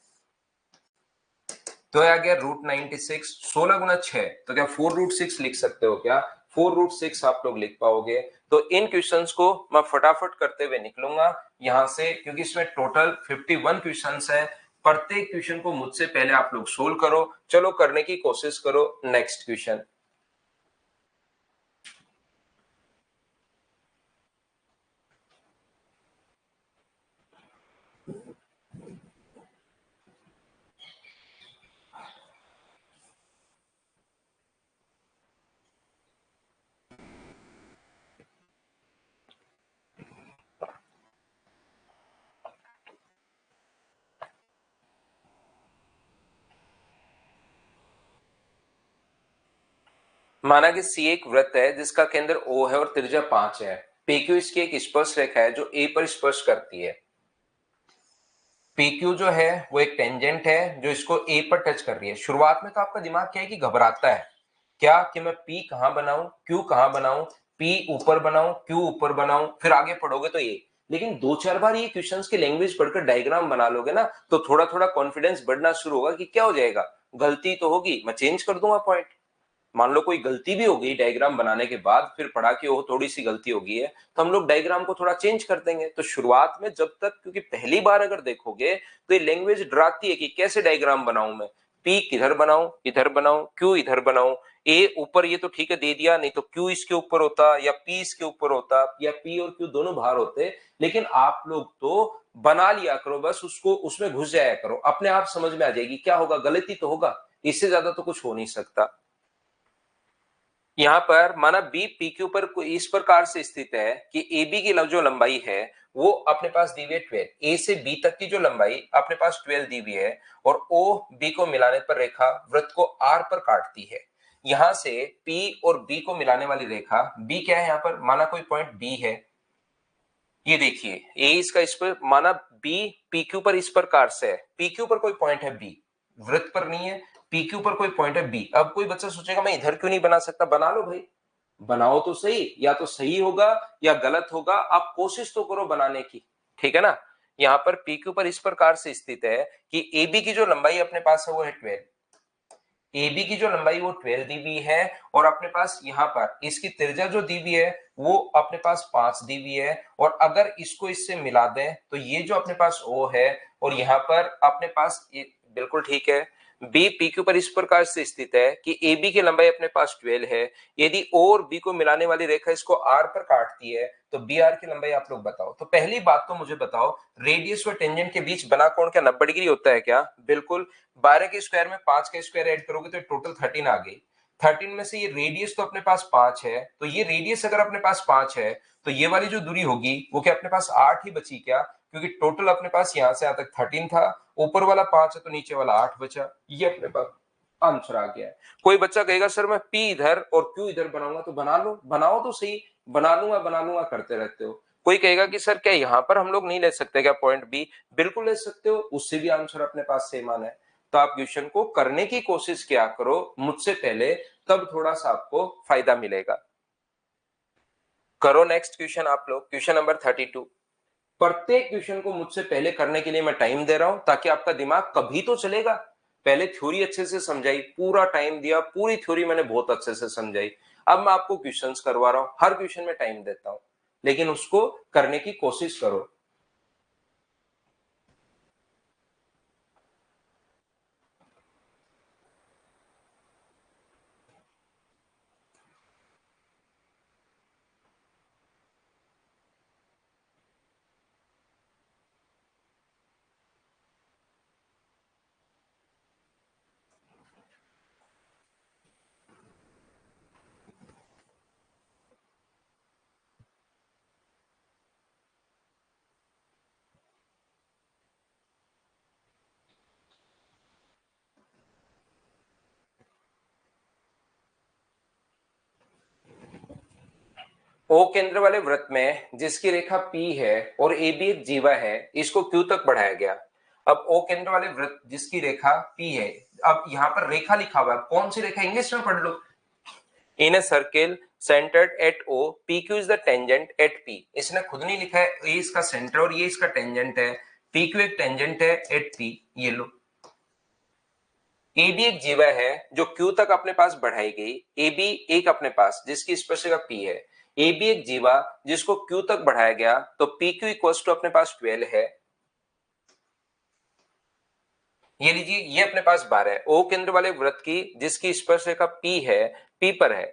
तो आ गया √96। 16 गुना 6, तो क्या 4√6 लिख सकते हो क्या? 4√6 आप लोग लिख पाओगे? तो इन क्वेश्चंस को मैं फटाफट करते हुए निकलूंगा यहां से, क्योंकि इसमें टोटल 51 क्वेश्चंस है। प्रत्येक क्वेश्चन को मुझसे पहले आप लोग सोल्व करो, चलो करने की कोशिश करो। नेक्स्ट क्वेश्चन, माना कि सी एक वृत्त है जिसका केंद्र ओ है और त्रिज्या 5 है। पीक्यू इसकी एक स्पर्श रेखा है जो ए पर स्पर्श करती है। PQ जो है वो एक टेंजेंट है जो इसको A पर टच कर रही है। शुरुआत में तो आपका दिमाग क्या है कि घबराता है, क्या कि मैं P कहां बनाऊं, Q कहां बनाऊं, P ऊपर बनाऊं, Q ऊपर बनाऊं, फिर आगे पढ़ोगे तो ये। लेकिन दो चार बार ये क्वेश्चंस की लैंग्वेज पढ़कर डायग्राम बना लोगे ना, तो थोड़ा थोड़ा कॉन्फिडेंस बढ़ना शुरू होगा कि क्या हो जाएगा, गलती तो होगी, मैं चेंज कर दूंगा पॉइंट। मान लो कोई गलती भी हो गई डायग्राम बनाने के बाद, फिर पढ़ा कि वो थोड़ी सी गलती हो गई है, तो हम लोग डायग्राम को थोड़ा चेंज कर देंगे। तो शुरुआत में जब तक, क्योंकि पहली बार अगर देखोगे तो ये लैंग्वेज डराती है कि कैसे डायग्राम बनाऊं मैं, पी किधर बनाऊं, इधर बनाऊं, क्यू इधर बनाऊं, ए ऊपर ये तो ठीक है दे दिया, नहीं तो क्यू इसके ऊपर होता या पी इसके ऊपर होता या पी और क्यू दोनों बाहर होते। लेकिन आप लोग तो बना लिया करो, बस उसको उसमें घुस जाया करो, अपने आप समझ में आ जाएगी क्या होगा, गलती तो होगा, इससे ज्यादा तो कुछ हो नहीं सकता। यहाँ पर माना बी पी क्यू पर इस प्रकार से स्थित है कि ए बी की जो लंबाई है वो अपने पास दी हुई है 12, ए से बी तक की जो लंबाई अपने पास 12 दी हुई है, और ओ बी को मिलाने पर रेखा वृत्त को आर पर काटती है। यहां से पी और बी को मिलाने वाली रेखा बी क्या है, यहाँ पर माना कोई पॉइंट बी है, ये देखिए ए इसका इस पर माना बी पी क्यू पर इस प्रकार से है, पी क्यू पर कोई पॉइंट है बी, वृत्त पर नहीं है, पी क्यू पर कोई पॉइंट है बी। अब कोई बच्चा सोचेगा मैं इधर क्यों नहीं बना सकता, बना लो भाई, बनाओ तो सही, या तो सही होगा या गलत होगा, आप कोशिश तो करो बनाने की, ठीक है ना। यहाँ पर PQ पर इस प्रकार से स्थित है कि AB की जो लंबाई अपने पास है वो है 12, AB की जो लंबाई वो 12 दी हुई है, और अपने पास यहाँ पर इसकी त्रिज्या जो दी हुई है वो अपने पास 5 दी हुई है, और अगर इसको इससे मिला दें तो ये जो अपने पास O है, और यहाँ पर अपने पास ये बिल्कुल ठीक है, बी पी क्यू पर इस प्रकार से स्थित है कि ए बी की लंबाई अपने पास 12 है, यदि ओ और बी को मिलाने वाली रेखा इसको आर पर काटती है तो बी आर की लंबाई आप लोग बताओ। तो पहली बात तो मुझे बताओ, रेडियस और टेंजेंट के बीच बना कोण क्या 90 डिग्री होता है क्या? बिल्कुल। 12 के स्क्वायर में 5 का स्क्वायर ऐड करोगे तो टोटल 13 आ गई। 13 में से ये रेडियस तो अपने पास 5 है, तो ये रेडियस अगर अपने पास 5 है तो ये वाली जो दूरी होगी वो क्या अपने पास 8 ही बची क्या? क्योंकि टोटल अपने पास यहां से यहां तक 13 था, ऊपर वाला 5 है तो नीचे वाला 8 बचा, ये अपने पास आंसर आ गया है। कोई बच्चा कहेगा सर मैं पी इधर और क्यू इधर बनाऊंगा, तो बना लो, बनाओ तो सही, बना लूंगा करते रहते हो। कोई कहेगा कि सर क्या यहाँ पर हम लोग नहीं ले सकते क्या पॉइंट बी? बिल्कुल ले सकते हो, उससे भी आंसर अपने पास सेम आना है। तो आप क्वेश्चन को करने की कोशिश किया करो मुझसे पहले, तब थोड़ा सा आपको फायदा मिलेगा। करो नेक्स्ट क्वेश्चन आप लोग, क्वेश्चन नंबर 32। प्रत्येक क्वेश्चन को मुझसे पहले करने के लिए मैं टाइम दे रहा हूं ताकि आपका दिमाग कभी तो चलेगा। पहले थ्योरी अच्छे से समझाई, पूरा टाइम दिया, पूरी थ्योरी मैंने बहुत अच्छे से समझाई। अब मैं आपको क्वेश्चंस करवा रहा हूं, हर क्वेश्चन में टाइम देता हूं, लेकिन उसको करने की कोशिश करो। ओ केंद्र वाले वृत्त में जिसकी रेखा P है और ए बी एक जीवा है, इसको Q तक बढ़ाया गया। अब ओ केंद्र वाले वृत्त जिसकी रेखा P है, अब यहाँ पर रेखा लिखा हुआ है, कौन सी रेखा, इंग्लिश में पढ़ लो। In a circle centred at O, PQ is the tangent at P। इसने खुद नहीं लिखा है, ए इसका सेंटर और ये इसका टेंजेंट है, PQ एक टेंजेंट है एट P, ये लो। ए बी एक जीवा है जो Q तक अपने पास बढ़ाई गई, ए बी एक अपने पास जिसकी स्पर्शिका P है, ए बी एक जीवा जिसको Q तक बढ़ाया गया, तो पी क्यू इक्वल टू अपने पास 12 है। ये लीजिए ये अपने पास 12 है। ओ केंद्र वाले वृत्त की जिसकी स्पर्शरेखा P है, P पर है,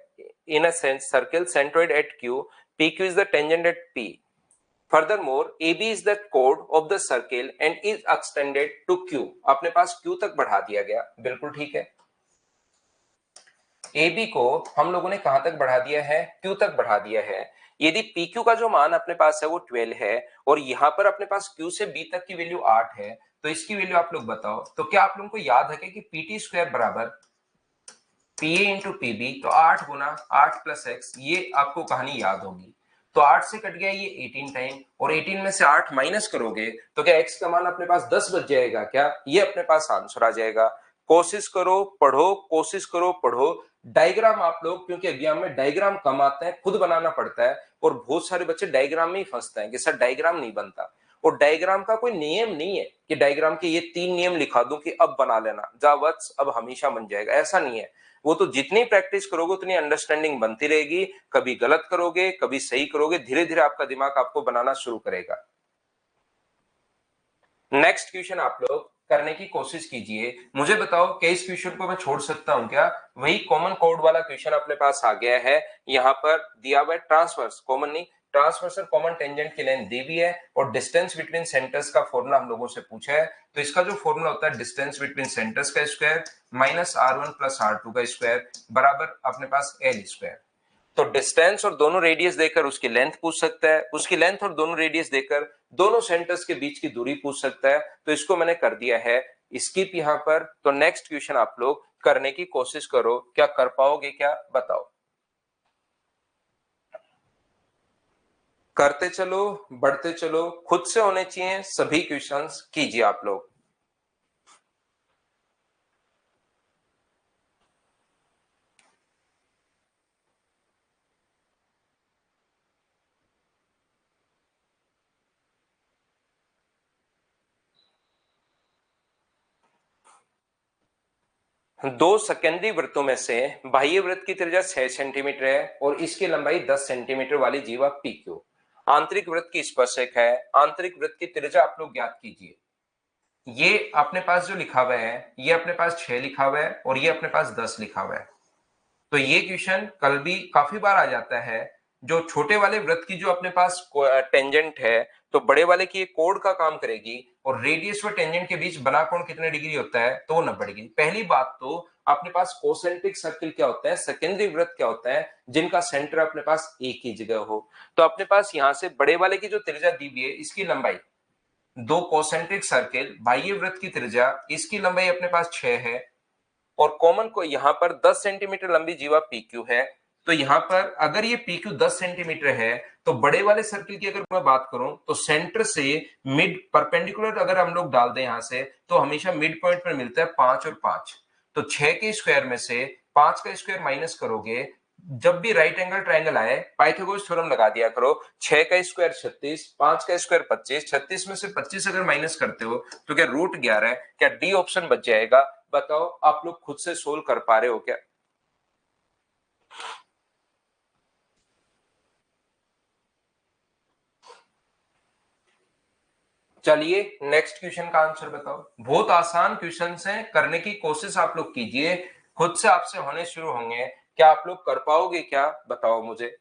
in a sense circle centroid at Q, PQ is the tangent at P. Furthermore, AB is the chord of the circle and is extended to Q. अपने पास Q तक बढ़ा दिया गया, बिल्कुल ठीक है। ए बी को हम लोगों ने कहां तक बढ़ा दिया है, Q तक बढ़ा दिया है। यदि PQ का जो मान अपने पास है वो 12 है, और यहां पर अपने पास Q से B तक की वैल्यू 8 है, तो इसकी वैल्यू आप लोग बताओ। तो क्या आप लोगों को याद है कि PT स्क्वायर बराबर PA इंटू PB, तो 8 गुना 8 प्लस एक्स, ये आपको कहानी याद होगी। तो 8 से कट गया ये 18 टाइम, और 18 में से 8 माइनस करोगे तो क्या x का मान अपने पास 10 बच जाएगा क्या? ये अपने पास आंसर आ जाएगा। कोशिश करो पढ़ो, कोशिश करो पढ़ो। डायग्राम आप लोग, क्योंकि एग्जाम में डायग्राम कम आते हैं, खुद बनाना पड़ता है, और बहुत सारे बच्चे डायग्राम में ही फंसते हैं कि सर डायग्राम नहीं बनता। और डायग्राम का कोई नियम नहीं है कि डायग्राम के ये 3 नियम लिखा दूं कि अब बना लेना, जा वत्स अब हमेशा बन जाएगा, ऐसा नहीं है। वो तो जितनी प्रैक्टिस करोगे उतनी अंडरस्टैंडिंग बनती रहेगी, कभी गलत करोगे कभी सही करोगे, धीरे धीरे आपका दिमाग आपको बनाना शुरू करेगा। नेक्स्ट क्वेश्चन आप लोग करने की कोशिश कीजिए, मुझे बताओ कि इस क्वेश्चन को मैं छोड़ सकता हूं क्या? वही कॉमन कोड वाला क्वेश्चन अपने पास आ गया है, यहाँ पर दिया हुआ है ट्रांसवर्स, कॉमन नहीं, ट्रांसवर्स और कॉमन टेंजेंट की लेंथ दी हुई है, और डिस्टेंस बिटवीन सेंटर्स का फॉर्मूला हम लोगों से पूछा है। तो इसका जो फॉर्मूला होता है डिस्टेंस बिटवीन सेंटर्स का square minus r1 plus r2 का स्क्वायर बराबर अपने पास l स्क्वायर। तो डिस्टेंस और दोनों रेडियस देकर उसकी लेंथ पूछ सकता है, उसकी लेंथ और दोनों रेडियस देकर दोनों सेंटर्स के बीच की दूरी पूछ सकता है। तो इसको मैंने कर दिया है स्किप यहां पर। तो नेक्स्ट क्वेश्चन आप लोग करने की कोशिश करो, क्या कर पाओगे क्या? बताओ। करते चलो, बढ़ते चलो, खुद से होने चाहिए सभी क्वेश्चंस, कीजिए आप लोग। दो सेकेंडरी वृत्तों में से बाह्य वृत्त की त्रिज्या 6 सेंटीमीटर है और इसकी लंबाई 10 सेंटीमीटर वाली जीवा PQ आंतरिक वृत्त की स्पर्शक है। आंतरिक वृत्त की त्रिज्या आप लोग ज्ञात कीजिए। ये अपने पास जो लिखा हुआ है, ये अपने पास 6 लिखा हुआ है और ये अपने पास 10 लिखा हुआ है। तो ये क्वेश्चन कल भी काफी बार आ जाता है। जो छोटे वाले वृत्त की जो अपने पास टेंजेंट है, तो बड़े वाले की कोण का काम करेगी, और रेडियस व टेंजेंट के बीच बना कोण कितने डिग्री होता है? तो 90 डिग्री। पहली बात तो अपने पास कोसेंट्रिक सर्किल क्या होता है, सेकेंडरी वृत्त क्या होता है, जिनका सेंटर अपने पास एक ही जगह हो। तो अपने पास यहां से बड़े वाले की जो त्रिज्या दी हुई है, इसकी लंबाई, दो कोसेंट्रिक सर्किल बाह्य वृत्त की त्रिज्या, इसकी लंबाई अपने पास 6 है, और कॉमन को यहां पर 10 सेंटीमीटर लंबी जीवा PQ है। तो यहां पर अगर ये PQ 10 सेंटीमीटर है, तो बड़े वाले सर्किल की अगर मैं बात करूं तो सेंटर से मिड परपेंडिकुलर अगर हम लोग डाल दें यहां से, तो हमेशा मिड पॉइंट पर मिलता है 5 और 5। तो 6 के स्क्वायर में से 5 का स्क्वायर माइनस करोगे, जब भी राइट एंगल ट्राइंगल आए पाइथागोरस थ्योरम लगा दिया करो। 6 का स्क्वायर 36, 5 का स्क्वायर 25, 36 में से 25 अगर माइनस करते हो तो क्या रूट 11 है? क्या डी ऑप्शन बच जाएगा? बताओ, आप लोग खुद से सोल्व कर पा रहे हो क्या? चलिए नेक्स्ट क्वेश्चन का आंसर बताओ। बहुत आसान क्वेश्चन हैं, करने की कोशिश आप लोग कीजिए, खुद से आपसे होने शुरू होंगे। क्या आप लोग कर पाओगे क्या? बताओ मुझे।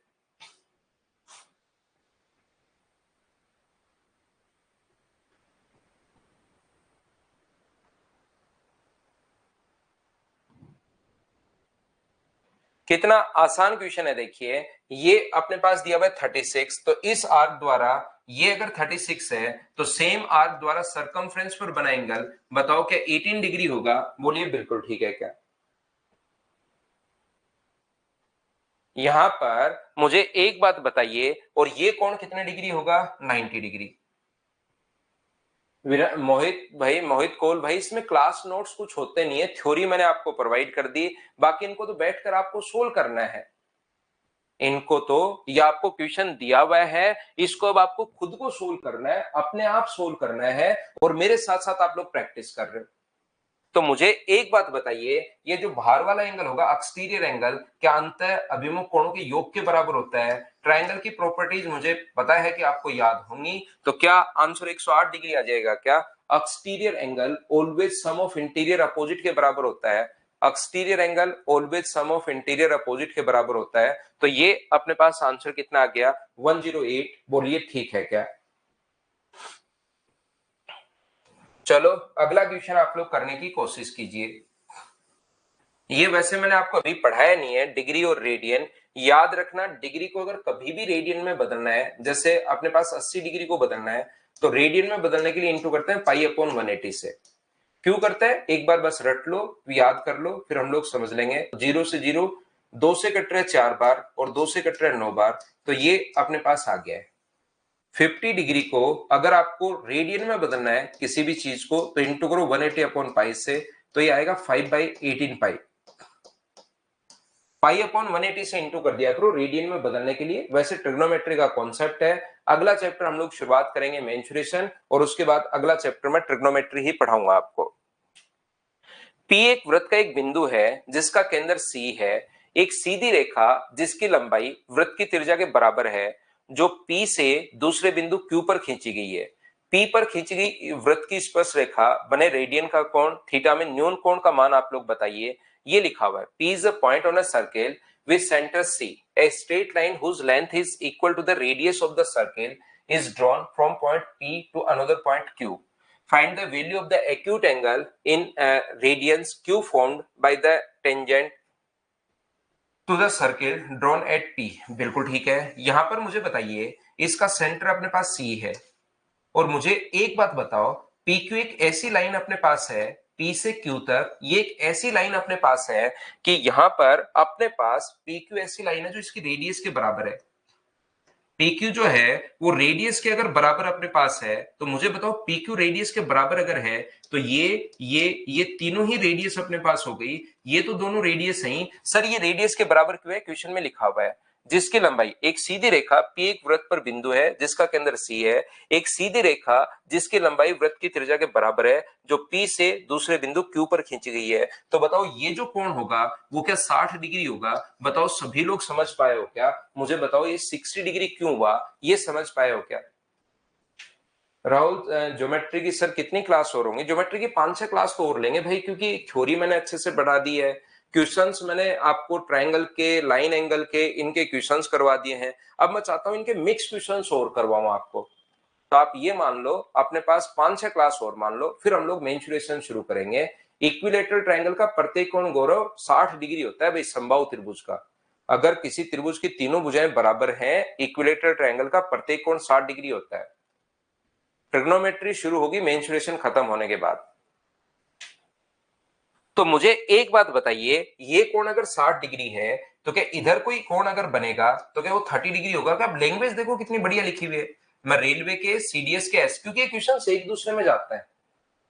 कितना आसान क्वेश्चन है, देखिए। ये अपने पास दिया हुआ है 36, तो इस आर्क द्वारा, ये अगर 36 है तो सेम आर्क द्वारा सरकमफ्रेंस पर बना एंगल बताओ क्या 18 डिग्री होगा? बोलिए बिल्कुल ठीक है क्या? यहां पर मुझे एक बात बताइए, और ये कोण कितने डिग्री होगा? 90 डिग्री। मोहित भाई, मोहित कोल भाई, इसमें क्लास नोट्स कुछ होते नहीं है, थ्योरी मैंने आपको प्रोवाइड कर दी, बाकी इनको तो बैठकर आपको सोल्व करना है। इनको तो, ये आपको क्वेश्चन दिया हुआ है, इसको अब आपको खुद को सोल्व करना है, अपने आप सोल्व करना है, और मेरे साथ साथ आप लोग प्रैक्टिस कर रहे हो। तो मुझे एक बात बताइए, ये जो बाहर वाला एंगल होगा एक्सटीरियर एंगल, क्या अंत अभिमुख कोणों के योग के बराबर होता है? ट्राइंगल की प्रॉपर्टीज मुझे पता है कि आपको याद होंगी, तो क्या आंसर 108 डिग्री आ जाएगा क्या? Exterior angle always sum of interior opposite के बराबर होता है। Exterior angle always sum of interior opposite के बराबर होता है। तो ये अपने पास आंसर कितना आ गया? 108। बोलिए ठीक है क्या? चलो अगला क्वेश्चन आप लोग करने की कोशिश कीजिए। ये वैसे मैंने आपको अभी पढ़ाया नहीं है, डिग्री और रेडियन। याद रखना, डिग्री को अगर कभी भी रेडियन में बदलना है, जैसे अपने पास 80 डिग्री को बदलना है, तो रेडियन में बदलने के लिए इंटू करते हैं पाई अपॉन 180 से। क्यों करते हैं? एक बार बस रट लो, याद कर लो, फिर हम लोग समझ लेंगे। जीरो से जीरो 2 से कट रहा है 4 बार और 2 से कट रहा है 9 बार, तो ये अपने पास आ गया है। 50 डिग्री को अगर आपको रेडियन में बदलना है किसी भी चीज को, तो इंटू करो 180 अपॉन पाई से, तो ये आएगा 5/18 पाई। पाई अपॉन 180 से इंटू कर दिया करो रेडियन में बदलने के लिए। वैसे ट्रिग्नोमेट्री का कॉन्सेप्ट है। अगला चैप्टर हम लोग शुरुआत करेंगे मेंसुरेशन, और उसके बाद अगला चैप्टर में ट्रिग्नोमेट्री ही पढ़ाऊंगा आपको। पी एक वृत्त का एक बिंदु है जिसका केंद्र सी है। एक सीधी रेखा जिसकी लंबाई वृत्त की त्रिज्या के बराबर है, जो पी से दूसरे बिंदु क्यू पर खींची गई है। पी पर खींची गई वृत्त की स्पर्श रेखा बने रेडियन का कोण थीटा में न्यून कोण का मान आप लोग बताइए। ये लिखा हुआ है, P is a point on a circle with centre C, a straight line whose length is equal to the radius of the circle is drawn from point P to another point Q. Find the value of the acute angle in radians q formed by the tangent to the circle drawn at p। बिल्कुल ठीक है। यहां पर मुझे बताइए, इसका centre अपने पास c है, और मुझे एक बात बताओ, पी क्यू एक ऐसी लाइन अपने पास है, पी से क्यू तक ये एक ऐसी लाइन अपने पास है कि यहां पर अपने पास पी क्यू ऐसी लाइन है जो इसकी रेडियस के बराबर है। PQ जो है वो रेडियस के अगर बराबर अपने पास है, तो मुझे बताओ PQ रेडियस के बराबर अगर है, तो ये तीनों ही रेडियस अपने पास हो गई। ये तो दोनों रेडियस हैं। सर ये रेडियस के बराबर क्यों है? क्वेश्चन में लिखा हुआ है जिसकी लंबाई, एक सीधी रेखा P एक वृत्त पर बिंदु है जिसका केंद्र C है, एक सीधी रेखा जिसकी लंबाई वृत्त की त्रिज्या के बराबर है, जो P से दूसरे बिंदु Q पर खींची गई है। तो बताओ ये जो कोण होगा वो क्या 60 डिग्री होगा? बताओ सभी लोग समझ पाए हो क्या? मुझे बताओ ये 60 डिग्री क्यों हुआ, ये समझ पाए हो क्या? राहुल, ज्योमेट्री की सर कितनी क्लास और होंगी? ज्योमेट्री की 5-6 क्लास तो और लेंगे भाई, क्योंकि थ्योरी मैंने अच्छे से बढ़ा दी है। क्वेश्चंस मैंने आपको ट्रायंगल के, लाइन एंगल के, इनके क्वेश्चंस करवा दिए हैं। अब मैं चाहता हूं इनके मिक्स क्वेश्चंस और करवाऊं आपको। तो आप ये मान लो अपने पास 5-6 क्लास और मान लो, फिर हम लोग मेंसुरेशन शुरू करेंगे। इक्विलेटरल ट्रायंगल का प्रत्येक कोण गौरव 60 डिग्री होता है भाई, समबाहु त्रिभुज का। अगर किसी त्रिभुज की तीनों भुजाएं बराबर हैं, इक्विलेटरल ट्रायंगल का प्रत्येक कोण 60 डिग्री होता है। ट्रिग्नोमेट्री शुरू होगी मेंसुरेशन खत्म होने के बाद। तो मुझे एक बात बताइए, ये कोण अगर 60 डिग्री है, तो क्या इधर कोई कोण अगर बनेगा तो क्या वो 30 डिग्री होगा क्या? लैंग्वेज देखो कितनी बढ़िया लिखी हुई है। मैं रेलवे के, सीडीएस के, एस, क्योंकि क्वेश्चन एक दूसरे में जाता है।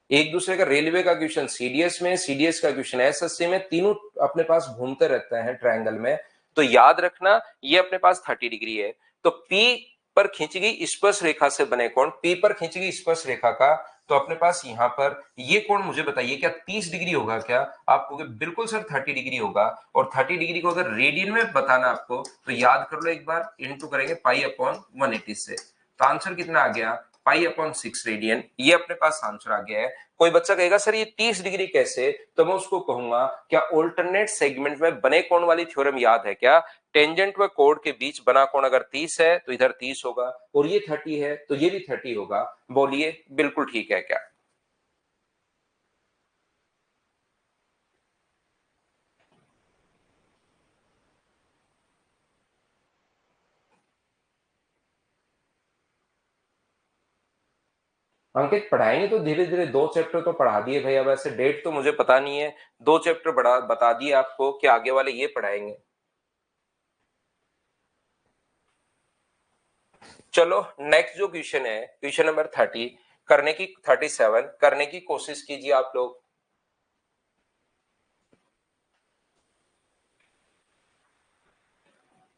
एक दूसरे का, रेलवे का क्वेश्चन सीडीएस में, सीडीएस का क्वेश्चन एसएससी में, तीनों अपने पास घूमते रहते हैं ट्रायंगल में। तो याद रखना ये अपने पास 30 डिग्री है। तो पी पर खींची गई स्पर्श रेखा से बने कोण, पी पर खींची गई स्पर्श रेखा का, तो अपने पास यहां पर ये कोण मुझे बताइए क्या 30 डिग्री होगा क्या? आप कहोगे बिल्कुल सर 30 डिग्री होगा। और 30 डिग्री को अगर रेडियन में बताना आपको, तो याद कर लो एक बार, इंटू करेंगे पाई अपॉन 180 से। तो आंसर कितना आ गया? Pi upon 6 radian. ये अपने पास आंसर आ गया है। कोई बच्चा कहेगा सर ये 30 डिग्री कैसे? तो मैं उसको कहूंगा क्या ऑल्टरनेट सेगमेंट में बने कोण वाली थ्योरम याद है क्या? टेंजेंट व कोण के बीच बना कोण अगर 30 है तो इधर 30 होगा, और ये 30 है तो ये भी 30 होगा। बोलिए बिल्कुल ठीक है क्या? अंकित पढ़ाएंगे तो धीरे धीरे, 2 चैप्टर तो पढ़ा दिए भैया, वैसे डेट तो मुझे पता नहीं है। 2 चैप्टर बड़ा बता दिए आपको कि आगे वाले ये पढ़ाएंगे। चलो नेक्स्ट जो क्वेश्चन है, क्वेश्चन नंबर 30 करने की, 37 करने की कोशिश कीजिए आप लोग।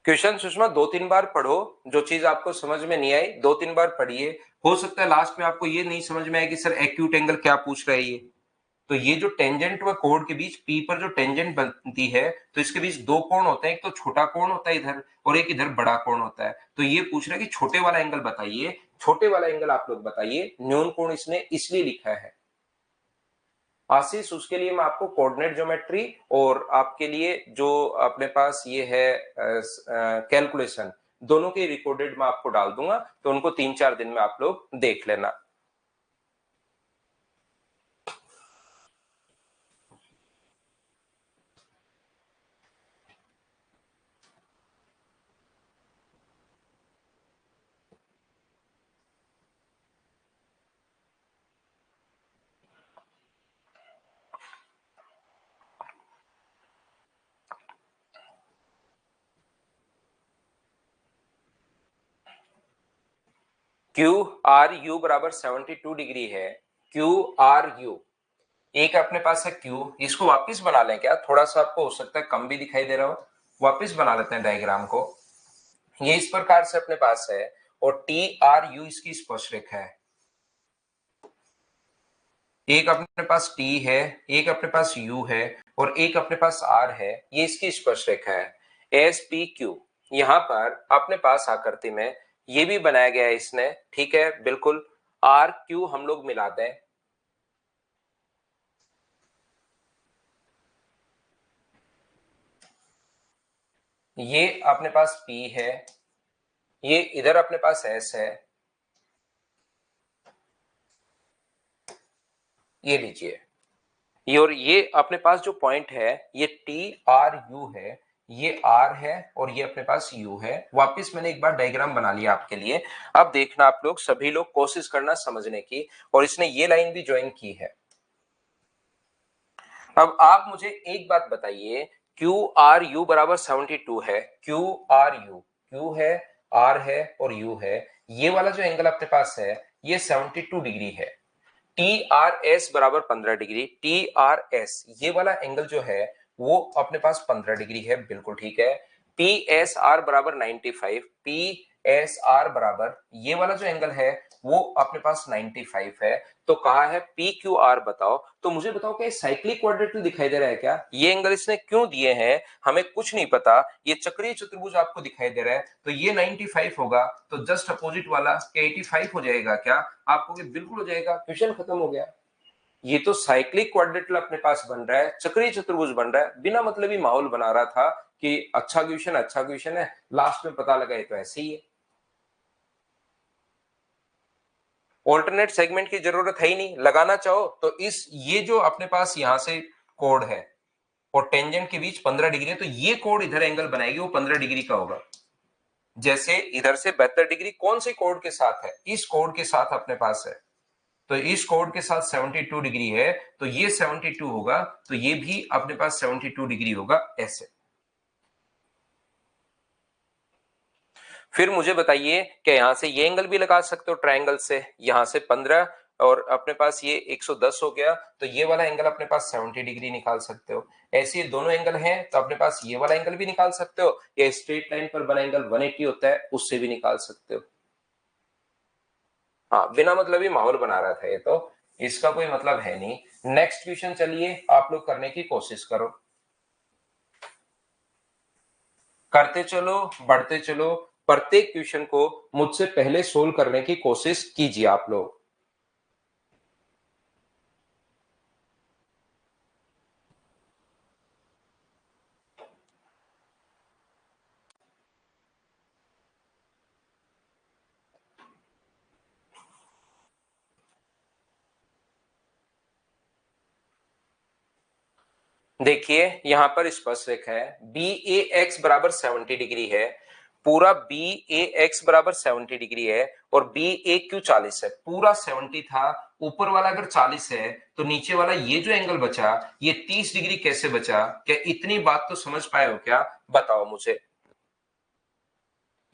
क्वेश्चन सुषमा 2-3 बार पढ़ो, जो चीज आपको समझ में नहीं आई 2-3 बार पढ़िए। हो सकता है लास्ट में आपको ये नहीं समझ में आए कि सर एक्यूट एंगल क्या पूछ रहे हैं ये। तो ये जो टेंजेंट व कोण के बीच, पी पर जो टेंजेंट बनती है, तो इसके बीच दो कोण होते हैं, एक तो छोटा कोण होता है इधर, और एक इधर बड़ा कोण होता है। तो ये पूछ रहा है कि छोटे वाला एंगल बताइए। छोटे वाला एंगल आप लोग बताइए। न्यून कोण इसने इसलिए लिखा है आशीष, उसके लिए मैं आपको कोऑर्डिनेट ज्योमेट्री और आपके लिए जो अपने पास ये है कैलकुलेशन, दोनों के रिकॉर्डेड मैं आपको डाल दूंगा, तो उनको 3-4 दिन में आप लोग देख लेना। क्यू आर यू बराबर 72 डिग्री है। क्यू आर यू एक अपने पास है क्यू, इसको वापस बना लें क्या, थोड़ा सा आपको हो सकता है कम भी दिखाई दे रहा हो, वापस बना लेते हैं डायग्राम को। ये इस प्रकार से अपने पास है और टी आर यू इसकी स्पर्शरेखा है। एक अपने पास T है, एक अपने पास U है और एक अपने पास R है, ये इसकी स्पर्शरेखा है एस पी क्यू। यहां पर अपने पास आकृति में ये भी बनाया गया है इसने, ठीक है, बिल्कुल आर क्यू हम लोग मिलाते हैं। ये अपने पास P है, ये इधर अपने पास S है, ये लीजिए ये, और ये अपने पास जो पॉइंट है ये टी आर यू है, ये आर है और ये अपने पास यू है। वापस मैंने एक बार डायग्राम बना लिया आपके लिए। अब देखना आप लोग सभी लोग कोशिश करना समझने की, और इसने ये लाइन भी ज्वाइन की है। अब आप मुझे एक बात बताइए, क्यू आर यू बराबर 72 है, क्यू आर यू, क्यू है, आर है और यू है, ये वाला जो एंगल अपने पास है ये 72 डिग्री है। टी आर एस बराबर 15 डिग्री, टी आर एस ये वाला एंगल जो है वो अपने पास 15 डिग्री है, बिल्कुल ठीक है। पी एस आर बराबर 95, पी एस आर बराबर ये वाला जो एंगल है वो अपने पास 95 है। तो कहा है पी क्यू आर बताओ, तो मुझे बताओ क्या साइक्लिक क्वाड्रेटिल दिखाई दे रहा है क्या, ये एंगल इसने क्यों दिए हैं हमें कुछ नहीं पता, ये चक्रीय चतुर्भुज आपको दिखाई दे रहा है तो ये 95 होगा, तो जस्ट अपोजिट वाला 85 हो जाएगा क्या, आपको बिल्कुल हो जाएगा, क्वेश्चन खत्म हो गया। ये तो साइक्लिक क्वाड्रेटिल अपने पास बन रहा है, चक्रीय चतुर्भुज बन रहा है, बिना मतलब ही माहौल बना रहा था कि अच्छा क्वेश्चन है, लास्ट में पता लगा ये तो ऐसे ही है। ऑल्टरनेट सेगमेंट की जरूरत है ही नहीं, लगाना चाहो तो इस ये जो अपने पास यहां से कोड है और टेंजेंट के बीच 15 डिग्री है, तो ये कोड इधर एंगल बनाएगी वो 15 डिग्री का होगा। जैसे इधर से 72 डिग्री कौन से कोड के साथ है, इस कोड के साथ अपने पास है, तो इस कोड के साथ 72 डिग्री है, तो ये 72 होगा, तो ये भी अपने पास 72 डिग्री होगा ऐसे। फिर मुझे बताइए कि यहां से ये एंगल भी लगा सकते हो ट्रायंगल से, यहां से 15 और अपने पास ये 110 हो गया, तो ये वाला एंगल अपने पास 70 डिग्री निकाल सकते हो। ऐसे ये दोनों एंगल हैं तो अपने पास ये वाला एंगल भी निकाल सकते हो, या स्ट्रेट लाइन पर बना एंगल 180 होता है उससे भी निकाल सकते हो। हाँ, बिना मतलब ही माहौल बना रहा था ये तो, इसका कोई मतलब है नहीं। नेक्स्ट क्वेश्चन चलिए आप लोग करने की कोशिश करो, करते चलो बढ़ते चलो, प्रत्येक क्वेश्चन को मुझसे पहले सोल्व करने की कोशिश कीजिए आप लोग। देखिए यहां पर स्पर्श रेखा है बी ए एक्स बराबर 70 डिग्री है, पूरा बी ए एक्स बराबर 70 डिग्री है और बी ए क्यू 40 है, पूरा 70 था, ऊपर वाला अगर 40 है तो नीचे वाला ये जो एंगल बचा ये 30 डिग्री कैसे बचा, क्या इतनी बात तो समझ पाए हो क्या, बताओ मुझे।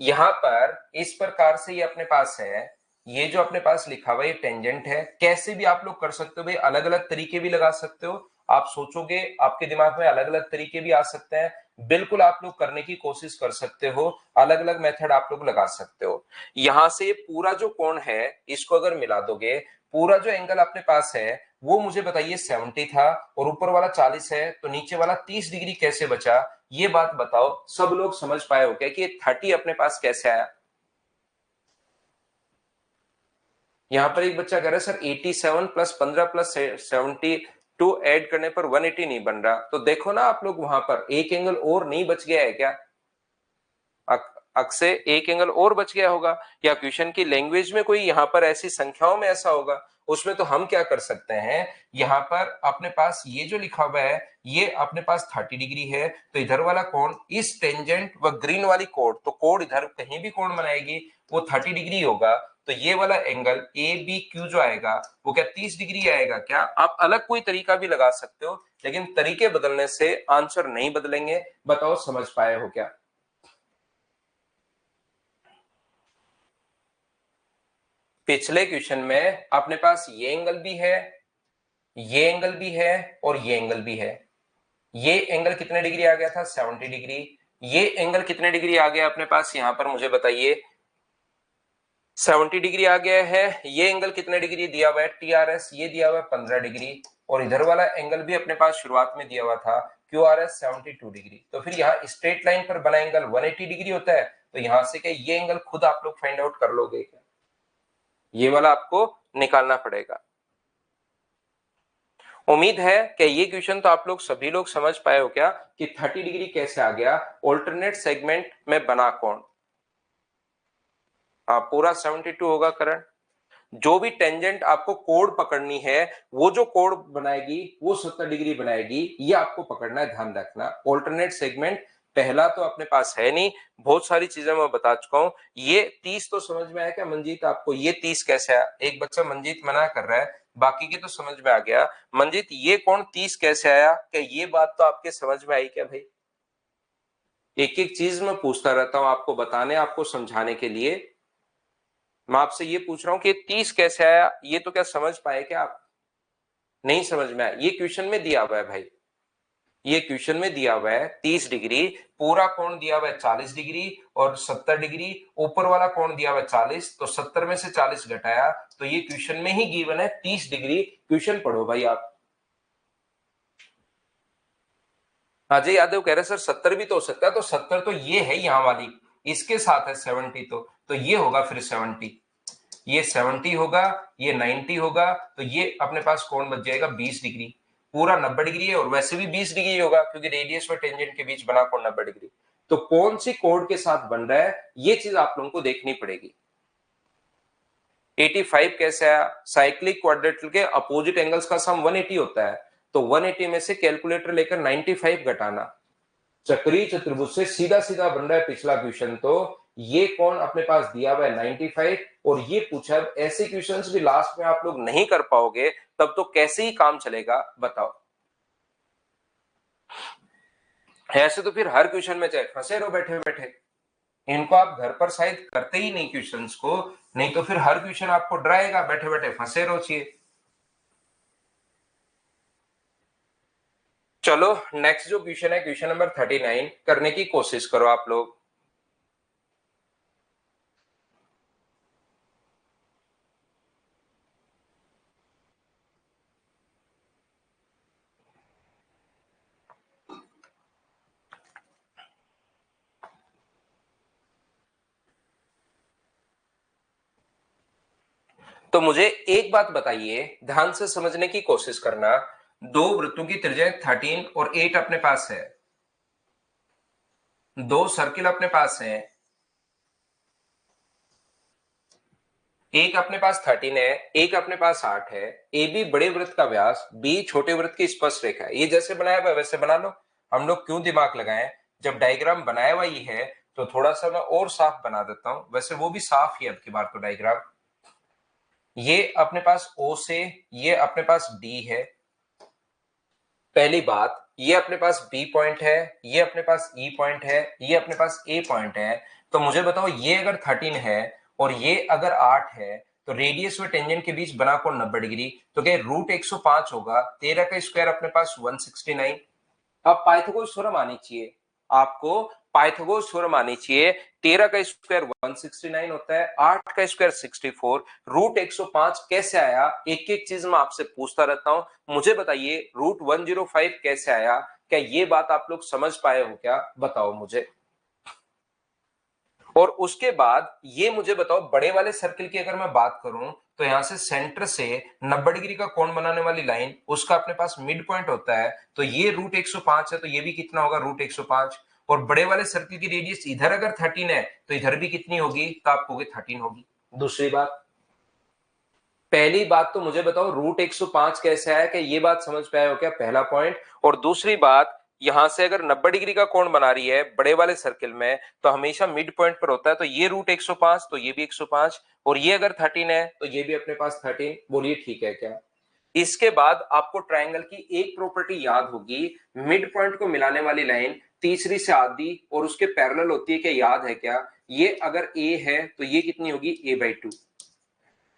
यहां पर इस प्रकार से ये अपने पास है, ये जो अपने पास लिखा हुआ ये टेंजेंट है, कैसे भी आप लोग कर सकते हो भाई, अलग अलग तरीके भी लगा सकते हो, आप सोचोगे आपके दिमाग में अलग अलग तरीके भी आ सकते हैं, बिल्कुल आप लोग करने की कोशिश कर सकते हो, अलग अलग मेथड आप लोग लगा सकते हो। यहां से पूरा जो कोण है इसको अगर मिला दोगे, पूरा जो एंगल अपने पास है वो मुझे बताइए 70 था और ऊपर वाला 40 है, तो नीचे वाला 30 डिग्री कैसे बचा, ये बात बताओ। सब लोग समझ पाए हो क्या कि 30 अपने पास कैसे आया। यहां पर एक बच्चा कह रहा है सर 87 प्लस 15 प्लस 72 ऐड करने पर 180 नहीं बन रहा, तो देखो ना आप लोग वहां पर एक एंगल और नहीं बच गया है क्या, अक्से एक एंगल और बच गया होगा, या क्वेश्चन की लैंग्वेज में कोई यहां पर ऐसी संख्याओं में ऐसा होगा, उसमें तो हम क्या कर सकते हैं, यहां पर अपने पास ये जो लिखा हुआ है ये अपने पास 30 डिग्री है, तो इधर वाला कोण इस टेंजेंट व ग्रीन वाली कोण, तो कोण इधर कहीं भी कोण बनाएगी वो 30 डिग्री होगा, तो ये वाला एंगल ए बी क्यू जो आएगा वो क्या 30 डिग्री आएगा क्या। आप अलग कोई तरीका भी लगा सकते हो, लेकिन तरीके बदलने से आंसर नहीं बदलेंगे, बताओ समझ पाए हो क्या। पिछले क्वेश्चन में अपने पास ये एंगल भी है, ये एंगल भी है और ये एंगल भी है। ये एंगल कितने डिग्री आ गया था? 70 डिग्री। ये एंगल कितने डिग्री आ गया अपने पास यहां पर, मुझे बताइए। 70 डिग्री आ गया है। ये एंगल कितने डिग्री दिया हुआ है? TRS ये दिया हुआ है 15 डिग्री, और इधर वाला एंगल भी अपने पास शुरुआत में दिया हुआ था QRS 72 डिग्री। तो फिर यहाँ स्ट्रेट लाइन पर बना एंगल 180 डिग्री होता है। तो यहां से क्या ये एंगल खुद आप लोग फाइंड आउट कर लोगे क्या? ये वाला आपको निकालना पड़ेगा। उम्मीद है कि ये क्वेश्चन तो आप लोग सभी लोग समझ पाए हो क्या कि 30 डिग्री कैसे आ गया, ऑल्टरनेट सेगमेंट में बना कौन? पूरा 72 होगा करंट। जो भी टेंजेंट आपको कोड पकड़नी है, वो जो कोड बनाएगी वो 70 डिग्री बनाएगी, ये आपको पकड़ना है, ध्यान रखना। ऑल्टरनेट सेगमेंट पहला तो अपने पास है नहीं, बहुत सारी चीजें मैं बता चुका हूं। ये 30 तो समझ में आया क्या मंजीत आपको? ये 30 कैसे आया? एक बच्चा मंजीत मना कर रहा है, बाकी के तो समझ में आ गया। मंजीत ये कौन 30 कैसे आया? क्या ये बात तो आपके समझ में आई क्या भाई? एक एक चीज मैं पूछता रहता हूं आपको बताने, आपको समझाने के लिए। मैं आपसे ये पूछ रहा हूं कि 30 कैसे आया, ये तो क्या समझ पाए क्या आप? नहीं समझ में आया? ये क्वेश्चन में दिया हुआ है भाई, ये क्वेश्चन में दिया हुआ है 30 डिग्री, पूरा कोण दिया हुआ है 40 डिग्री और 70 डिग्री, ऊपर वाला कोण दिया हुआ है 40, तो 70 में से 40 घटाया तो ये क्वेश्चन में ही गिवन है 30 डिग्री। क्वेश्चन पढ़ो भाई आप। अजय यादव कह रहे सर 70 भी तो हो सकता है, तो 70 तो ये है यहां वाली, इसके साथ है 70, तो ये होगा फिर 70, ये 70 होगा, ये 90 होगा, तो ये अपने पास कोण बच जाएगा 20 डिग्री। पूरा 90 डिग्री है और वैसे भी 20 डिग्री होगा क्योंकि रेडियस और टेंजेंट के बीच बना कोण 90 डिग्री। तो कौन सी कोण के साथ बन रहा है, ये चीज आप लोगों को देखनी पड़ेगी। 85 कैसे आया? साइक्लिक क्वाड्रेटिल के अपोजिट एंगल्स का सम 180 होता है, तो 180 में से कैलकुलेटर लेकर 95 घटाना, चक्रीय चतुर्भुज से सीधा सीधा बन रहा है पिछला क्वेश्चन। तो ये कौन अपने पास दिया हुआ है 95, और ये पूछा। ऐसे क्वेश्चंस भी लास्ट में आप लोग नहीं कर पाओगे, तब तो कैसे ही काम चलेगा बताओ? ऐसे तो फिर हर क्वेश्चन में चाहे फंसे रहो बैठे बैठे, इनको आप घर पर शायद करते ही नहीं क्वेश्चंस को, नहीं तो फिर हर क्वेश्चन आपको डराएगा, बैठे बैठे फंसे रहो चाहिए। चलो नेक्स्ट जो क्वेश्चन है, क्वेश्चन नंबर 39 करने की कोशिश करो आप लोग। तो मुझे एक बात बताइए, ध्यान से समझने की कोशिश करना। दो वृत्तों की त्रिज्या 13 और 8 अपने पास है, दो सर्किल अपने पास हैं, एक अपने पास 13 है, एक अपने पास 8 है। ए बी बड़े वृत्त का व्यास, बी छोटे वृत्त की स्पर्श रेखा है। ये जैसे बनाया हुआ वैसे बना लो, हम लोग क्यों दिमाग लगाएं? जब डायग्राम बनाया हुआ ही है तो थोड़ा सा मैं और साफ बना देता हूं, वैसे वो भी साफ ही अब की बार तो डायग्राम। ये अपने पास ओ से, ये अपने पास डी है। पहली बात, ये अपने पास बी पॉइंट है, ये अपने पास ई पॉइंट है, ये अपने पास ए पॉइंट है। तो मुझे बताओ ये अगर 13 है और ये अगर 8 है, तो रेडियस व टेंजेंट के बीच बना कोण 90 डिग्री, तो क्या रूट 105 होगा? 13 का स्क्वायर अपने पास 169। अब पाइथागोरस थ्योरम आनी चाहिए आपको, पाइथागोरस थ्योरम आनी चाहिए। 13 का स्क्वायर 169 होता है, 8 का स्क्वायर 64, रूट 105 कैसे आया? एक एक चीज मैं आपसे पूछता रहता हूं, मुझे बताइए रूट 105 कैसे आया? क्या ये बात आप लोग समझ पाए हो क्या? बताओ मुझे। और उसके बाद ये मुझे बताओ, बड़े वाले सर्किल की अगर मैं बात करूं, तो यहां से सेंटर से 90 डिग्री का कोण बनाने वाली लाइन, उसका अपने पास मिड पॉइंट होता है, तो ये रूट 105 है, तो ये भी कितना होगा? रूट 105। और बड़े वाले सर्किल की रेडियस इधर अगर 13 है, तो इधर भी कितनी होगी? तो आपको 13 होगी। दूसरी बात, पहली बात तो मुझे बताओ रूट 105 कैसे आया? क्या ये बात समझ पाए हो क्या? पहला पॉइंट। और दूसरी बात, यहां से अगर 90 डिग्री का कोण बना रही है बड़े वाले सर्किल में, तो हमेशा मिड पॉइंट पर होता है, तो ये रूट 105, तो ये भी 105, और ये अगर 13 है तो ये भी अपने पास 13। बोलिए ठीक है क्या? इसके बाद आपको ट्रायंगल की एक प्रॉपर्टी याद होगी, मिड पॉइंट को मिलाने वाली लाइन तीसरी से आधी और उसके पैरेलल होती है, क्या याद है क्या? ये अगर ए है तो ये कितनी होगी? a/2।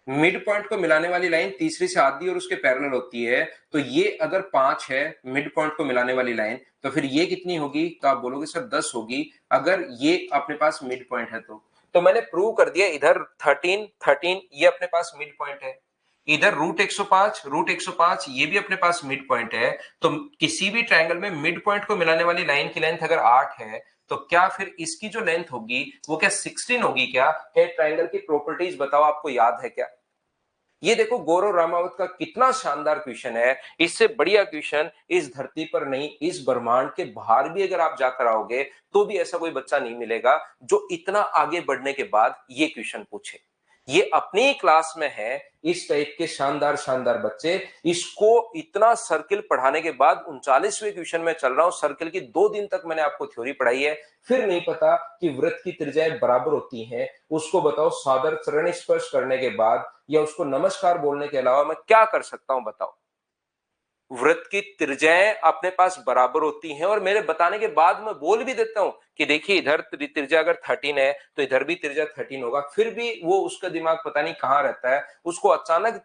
मिड पॉइंट को मिलाने वाली लाइन तीसरी से आधी और उसके पैरेलल होती है, तो ये अगर 5 है मिड पॉइंट को मिलाने वाली लाइन, तो फिर ये कितनी होगी? तो आप बोलोगे सर 10 होगी, अगर ये अपने पास मिड पॉइंट है तो मैंने प्रूव कर दिया, इधर 13 ये अपने पास मिड पॉइंट है, इधर रूट 105 ये भी अपने पास मिड पॉइंट है। तो किसी भी ट्रायंगल में मिड पॉइंट को मिलाने वाली लाइन की लेंथ अगर 8 है, तो क्या फिर इसकी जो लेंथ होगी वो क्या 16 होगी? क्या ट्रायंगल की प्रॉपर्टीज बताओ, आपको याद है क्या? ये देखो गौरव रामावत का कितना शानदार क्वेश्चन है, इससे बढ़िया क्वेश्चन इस धरती पर नहीं, इस ब्रह्मांड के बाहर भी अगर आप जाकर आओगे तो भी ऐसा कोई बच्चा नहीं मिलेगा जो इतना आगे बढ़ने के बाद ये क्वेश्चन पूछे। ये अपनी क्लास में है, इस टाइप के शानदार शानदार बच्चे, इसको इतना सर्किल पढ़ाने के बाद 39वें क्वेश्चन में चल रहा हूं। सर्किल की 2 दिन तक मैंने आपको थ्योरी पढ़ाई है, फिर नहीं पता कि वृत्त की त्रिज्याएं बराबर होती हैं, उसको बताओ सादर चरण स्पर्श करने के बाद या उसको नमस्कार बोलने के अलावा मैं क्या कर सकता हूं? बताओ। वृत्त की त्रिज्याएं अपने पास बराबर होती हैं और मेरे बताने के बाद मैं बोल भी देता हूं कि देखिए इधर त्रिज्या अगर 13 है तो इधर भी त्रिज्या 13 होगा, फिर भी वो उसका दिमाग पता नहीं कहां रहता है, उसको अचानक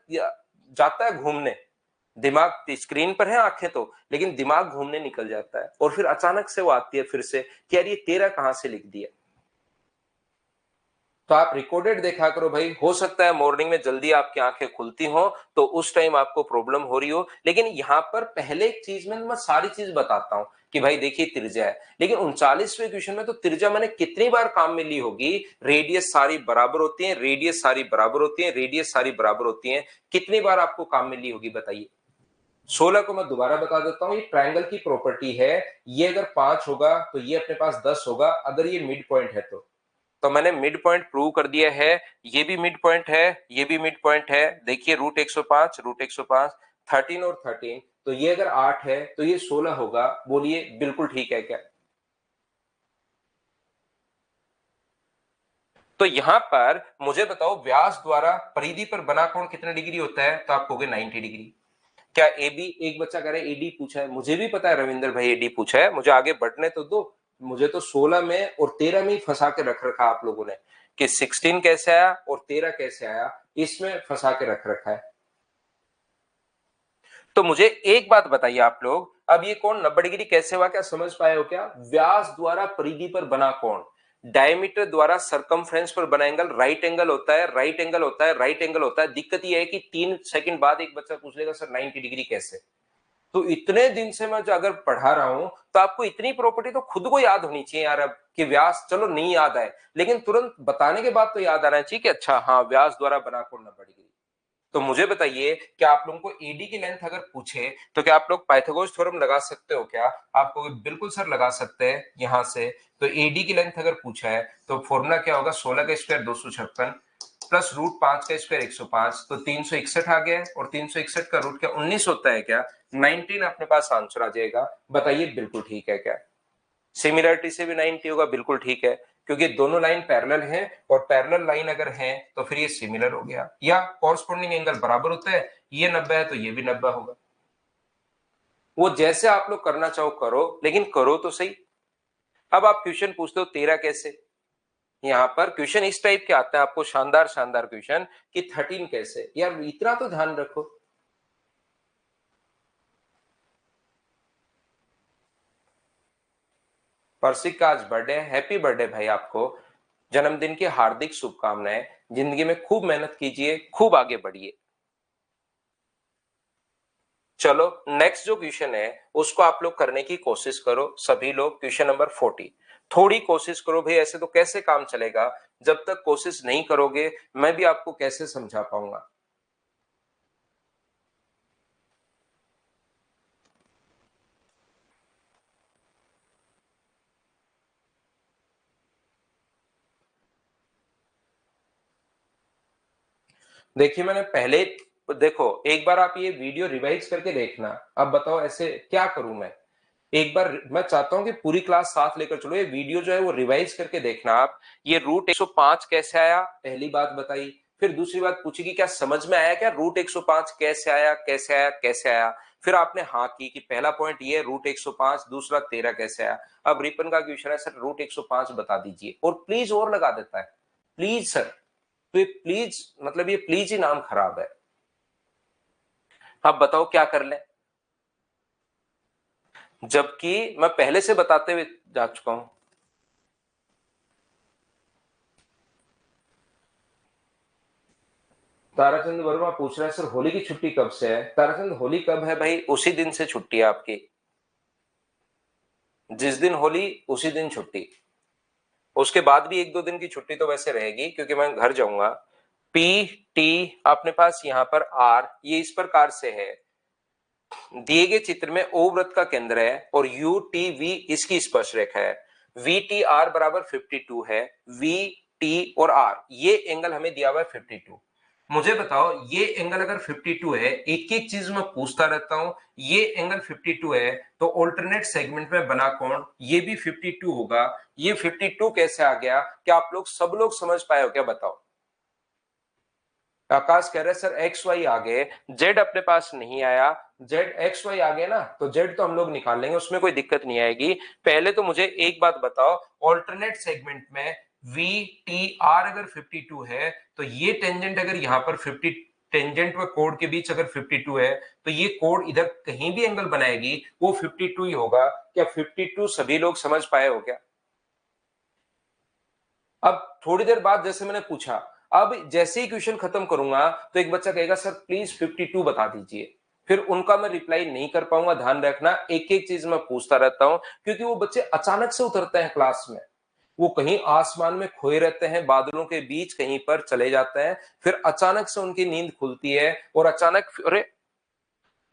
जाता है घूमने, दिमाग स्क्रीन पर है आंखें तो, लेकिन दिमाग घूमने निकल जाता है और फिर अचानक से वो आती है फिर से कि यार ये 13 कहां से लिख दिया। तो आप रिकॉर्डेड देखा करो भाई, हो सकता है मॉर्निंग में जल्दी आपकी आंखें खुलती हो तो उस टाइम आपको प्रॉब्लम हो रही हो, लेकिन यहां पर पहले एक चीज में मैं सारी चीज बताता हूं कि भाई देखिए त्रिज्या है, लेकिन 39वें क्वेश्चन में तो त्रिज्या मैंने कितनी बार काम में ली होगी? रेडियस सारी बराबर होती है, रेडियस सारी बराबर होती है, रेडियस सारी बराबर होती है, कितनी बार आपको काम में ली होगी बताइए? 16 को मैं दोबारा बता देता हूं, ये ट्रायंगल की प्रॉपर्टी है, ये अगर 5 होगा तो ये अपने पास 10 होगा अगर ये मिड पॉइंट है तो मैंने मिड पॉइंट प्रूव कर दिया है, ये भी मिड पॉइंट है, ये भी मिड पॉइंट है। देखिए रूट 105 13 और 13, तो ये अगर 8 है तो ये 16 होगा। बोलिए बिल्कुल ठीक है क्या? तो यहां पर मुझे बताओ व्यास द्वारा परिधि पर बना कोण कितने डिग्री होता है? तो आप कहोगे 90 डिग्री। क्या ए बी, एक बच्चा कह रहा है एडी पूछा है, मुझे भी पता है रविंद्र भाई एडी पूछा है, मुझे आगे बढ़ने तो दो। मुझे तो 16 में और 13 में ही फंसा के रख रखा आप लोगों ने कि 16 कैसे आया और 13 कैसे आया, इसमें फंसा के रख रखा है। तो मुझे एक बात बताइए आप लोग, अब ये कोण 90 डिग्री कैसे हुआ? क्या समझ पाए हो क्या? व्यास द्वारा परिधि पर बना कोण, डायमीटर द्वारा सरकमफ्रेंस पर बना एंगल राइट एंगल होता है, राइट एंगल होता है, राइट एंगल होता है। दिक्कत ये है कि 3 सेकंड बाद एक बच्चा पूछ लेगा सर 90 डिग्री कैसे? तो इतने दिन से मैं अगर पढ़ा रहा हूं तो आपको इतनी प्रॉपर्टी तो खुद को याद होनी चाहिए यार, अब कि व्यास चलो नहीं याद आए लेकिन तुरंत बताने के बाद तो याद आना चाहिए कि अच्छा हाँ व्यास द्वारा बना कोण 90 डिग्री। तो मुझे बताइए क्या आप लोगों को एडी की लेंथ अगर पूछे तो क्या आप लोग पाइथागोरस थ्योरम लगा सकते हो क्या? आपको बिल्कुल सर लगा सकते हैं यहां से। तो एडी की लेंथ अगर पूछा है तो फॉर्मूला क्या होगा? 16 का स्क्वायर 256 प्लस रूट 5 का स्क्वायर 105, तो 361 आ गया, और 361 का रूट क्या 19 होता है क्या? 19 अपने पास आंसर आ जाएगा। बताइए बिल्कुल ठीक है क्या? सिमिलरिटी से भी 90 होगा, बिल्कुल ठीक है, क्योंकि दोनों लाइन पैरेलल हैं और पैरेलल लाइन अगर है तो फिर ये सिमिलर हो गया, या कॉरस्पॉन्डिंग एंगल बराबर होता है, ये 90 है तो ये भी 90 होगा। वो जैसे आप लोग करना चाहो करो, लेकिन करो तो सही। अब आप क्वेश्चन पूछते हो 13 कैसे? यहाँ पर क्वेश्चन इस टाइप के आते हैं आपको, शानदार शानदार क्वेश्चन कि 13 कैसे, यार इतना तो ध्यान रखो। पर्सिक का आज बर्थडे है, हैप्पी बर्थडे भाई आपको, जन्मदिन की हार्दिक शुभकामनाएं। जिंदगी में खूब मेहनत कीजिए, खूब आगे बढ़िए। चलो नेक्स्ट जो क्वेश्चन है उसको आप लोग करने की कोशिश करो सभी लोग। क्वेश्चन नंबर 40, थोड़ी कोशिश करो भाई, ऐसे तो कैसे काम चलेगा? जब तक कोशिश नहीं करोगे मैं भी आपको कैसे समझा पाऊंगा? देखिए मैंने पहले, देखो एक बार आप ये वीडियो रिवाइज करके देखना। अब बताओ ऐसे क्या करूं मैं? एक बार मैं चाहता हूं कि पूरी क्लास साथ लेकर चलो, ये वीडियो जो है वो रिवाइज करके देखना आप। ये रूट 105 कैसे आया, पहली बात बताई। फिर दूसरी बात पूछी कि क्या समझ में आया क्या रूट 105 कैसे आया, कैसे आया, कैसे आया? फिर आपने हाँ की कि पहला पॉइंट ये रूट 105, दूसरा 13 कैसे आया। अब रिपन का क्वेश्चन है सर रूट 105 बता दीजिए, और प्लीज और लगा देता है, प्लीज सर। तो ये प्लीज मतलब ये प्लीज ही नाम खराब है। अब बताओ क्या कर लें, जबकि मैं पहले से बताते हुए जा चुका हूं। ताराचंद वर्मा पूछ रहा है सर होली की छुट्टी कब से है। ताराचंद होली कब है भाई, उसी दिन से छुट्टी है आपकी, जिस दिन होली उसी दिन छुट्टी। उसके बाद भी एक दो दिन की छुट्टी तो वैसे रहेगी क्योंकि मैं घर जाऊंगा। पी टी अपने पास यहाँ पर आर, ये इस प्रकार से है, दिए गए चित्र में ओ वृत्त का केंद्र है और यू टी वी इसकी स्पर्श रेखा है। वी टी आर बराबर 52 है। वी टी और आर ये एंगल हमें दिया हुआ है 52। मुझे बताओ ये एंगल अगर 52 है, एक एक चीज मैं पूछता रहता हूं, ये एंगल 52 है तो ऑल्टरनेट सेगमेंट में बना कोण ये भी 52 होगा। ये 52 कैसे आ गया, क्या आप लोग सब लोग समझ पाए हो क्या, बताओ। आकाश कह रहे सर एक्स वाई आ गए, जेड अपने पास नहीं आया। जेड एक्स वाई आ गए ना, तो जेड तो हम लोग निकाल लेंगे, उसमें कोई दिक्कत नहीं आएगी। पहले तो मुझे एक बात बताओ, ऑल्टरनेट सेगमेंट में वी टी आर अगर 52 है तो ये टेंजेंट अगर यहां पर 50 टेंजेंट व कोड के बीच अगर 52 है तो ये कोड इधर कहीं भी एंगल बनाएगी वो 52 ही होगा। क्या 52 सभी लोग समझ पाए हो क्या। अब थोड़ी देर बाद जैसे मैंने पूछा, अब जैसे ही क्वेश्चन खत्म करूंगा तो एक बच्चा कहेगा सर प्लीज 52 बता दीजिए, फिर उनका मैं रिप्लाई नहीं कर पाऊंगा। ध्यान रखना एक एक चीज मैं पूछता रहता हूं, क्योंकि वो बच्चे अचानक से उतरते हैं क्लास में, वो कहीं आसमान में खोए रहते हैं, बादलों के बीच कहीं पर चले जाते हैं, फिर अचानक से उनकी नींद खुलती है और अचानक अरे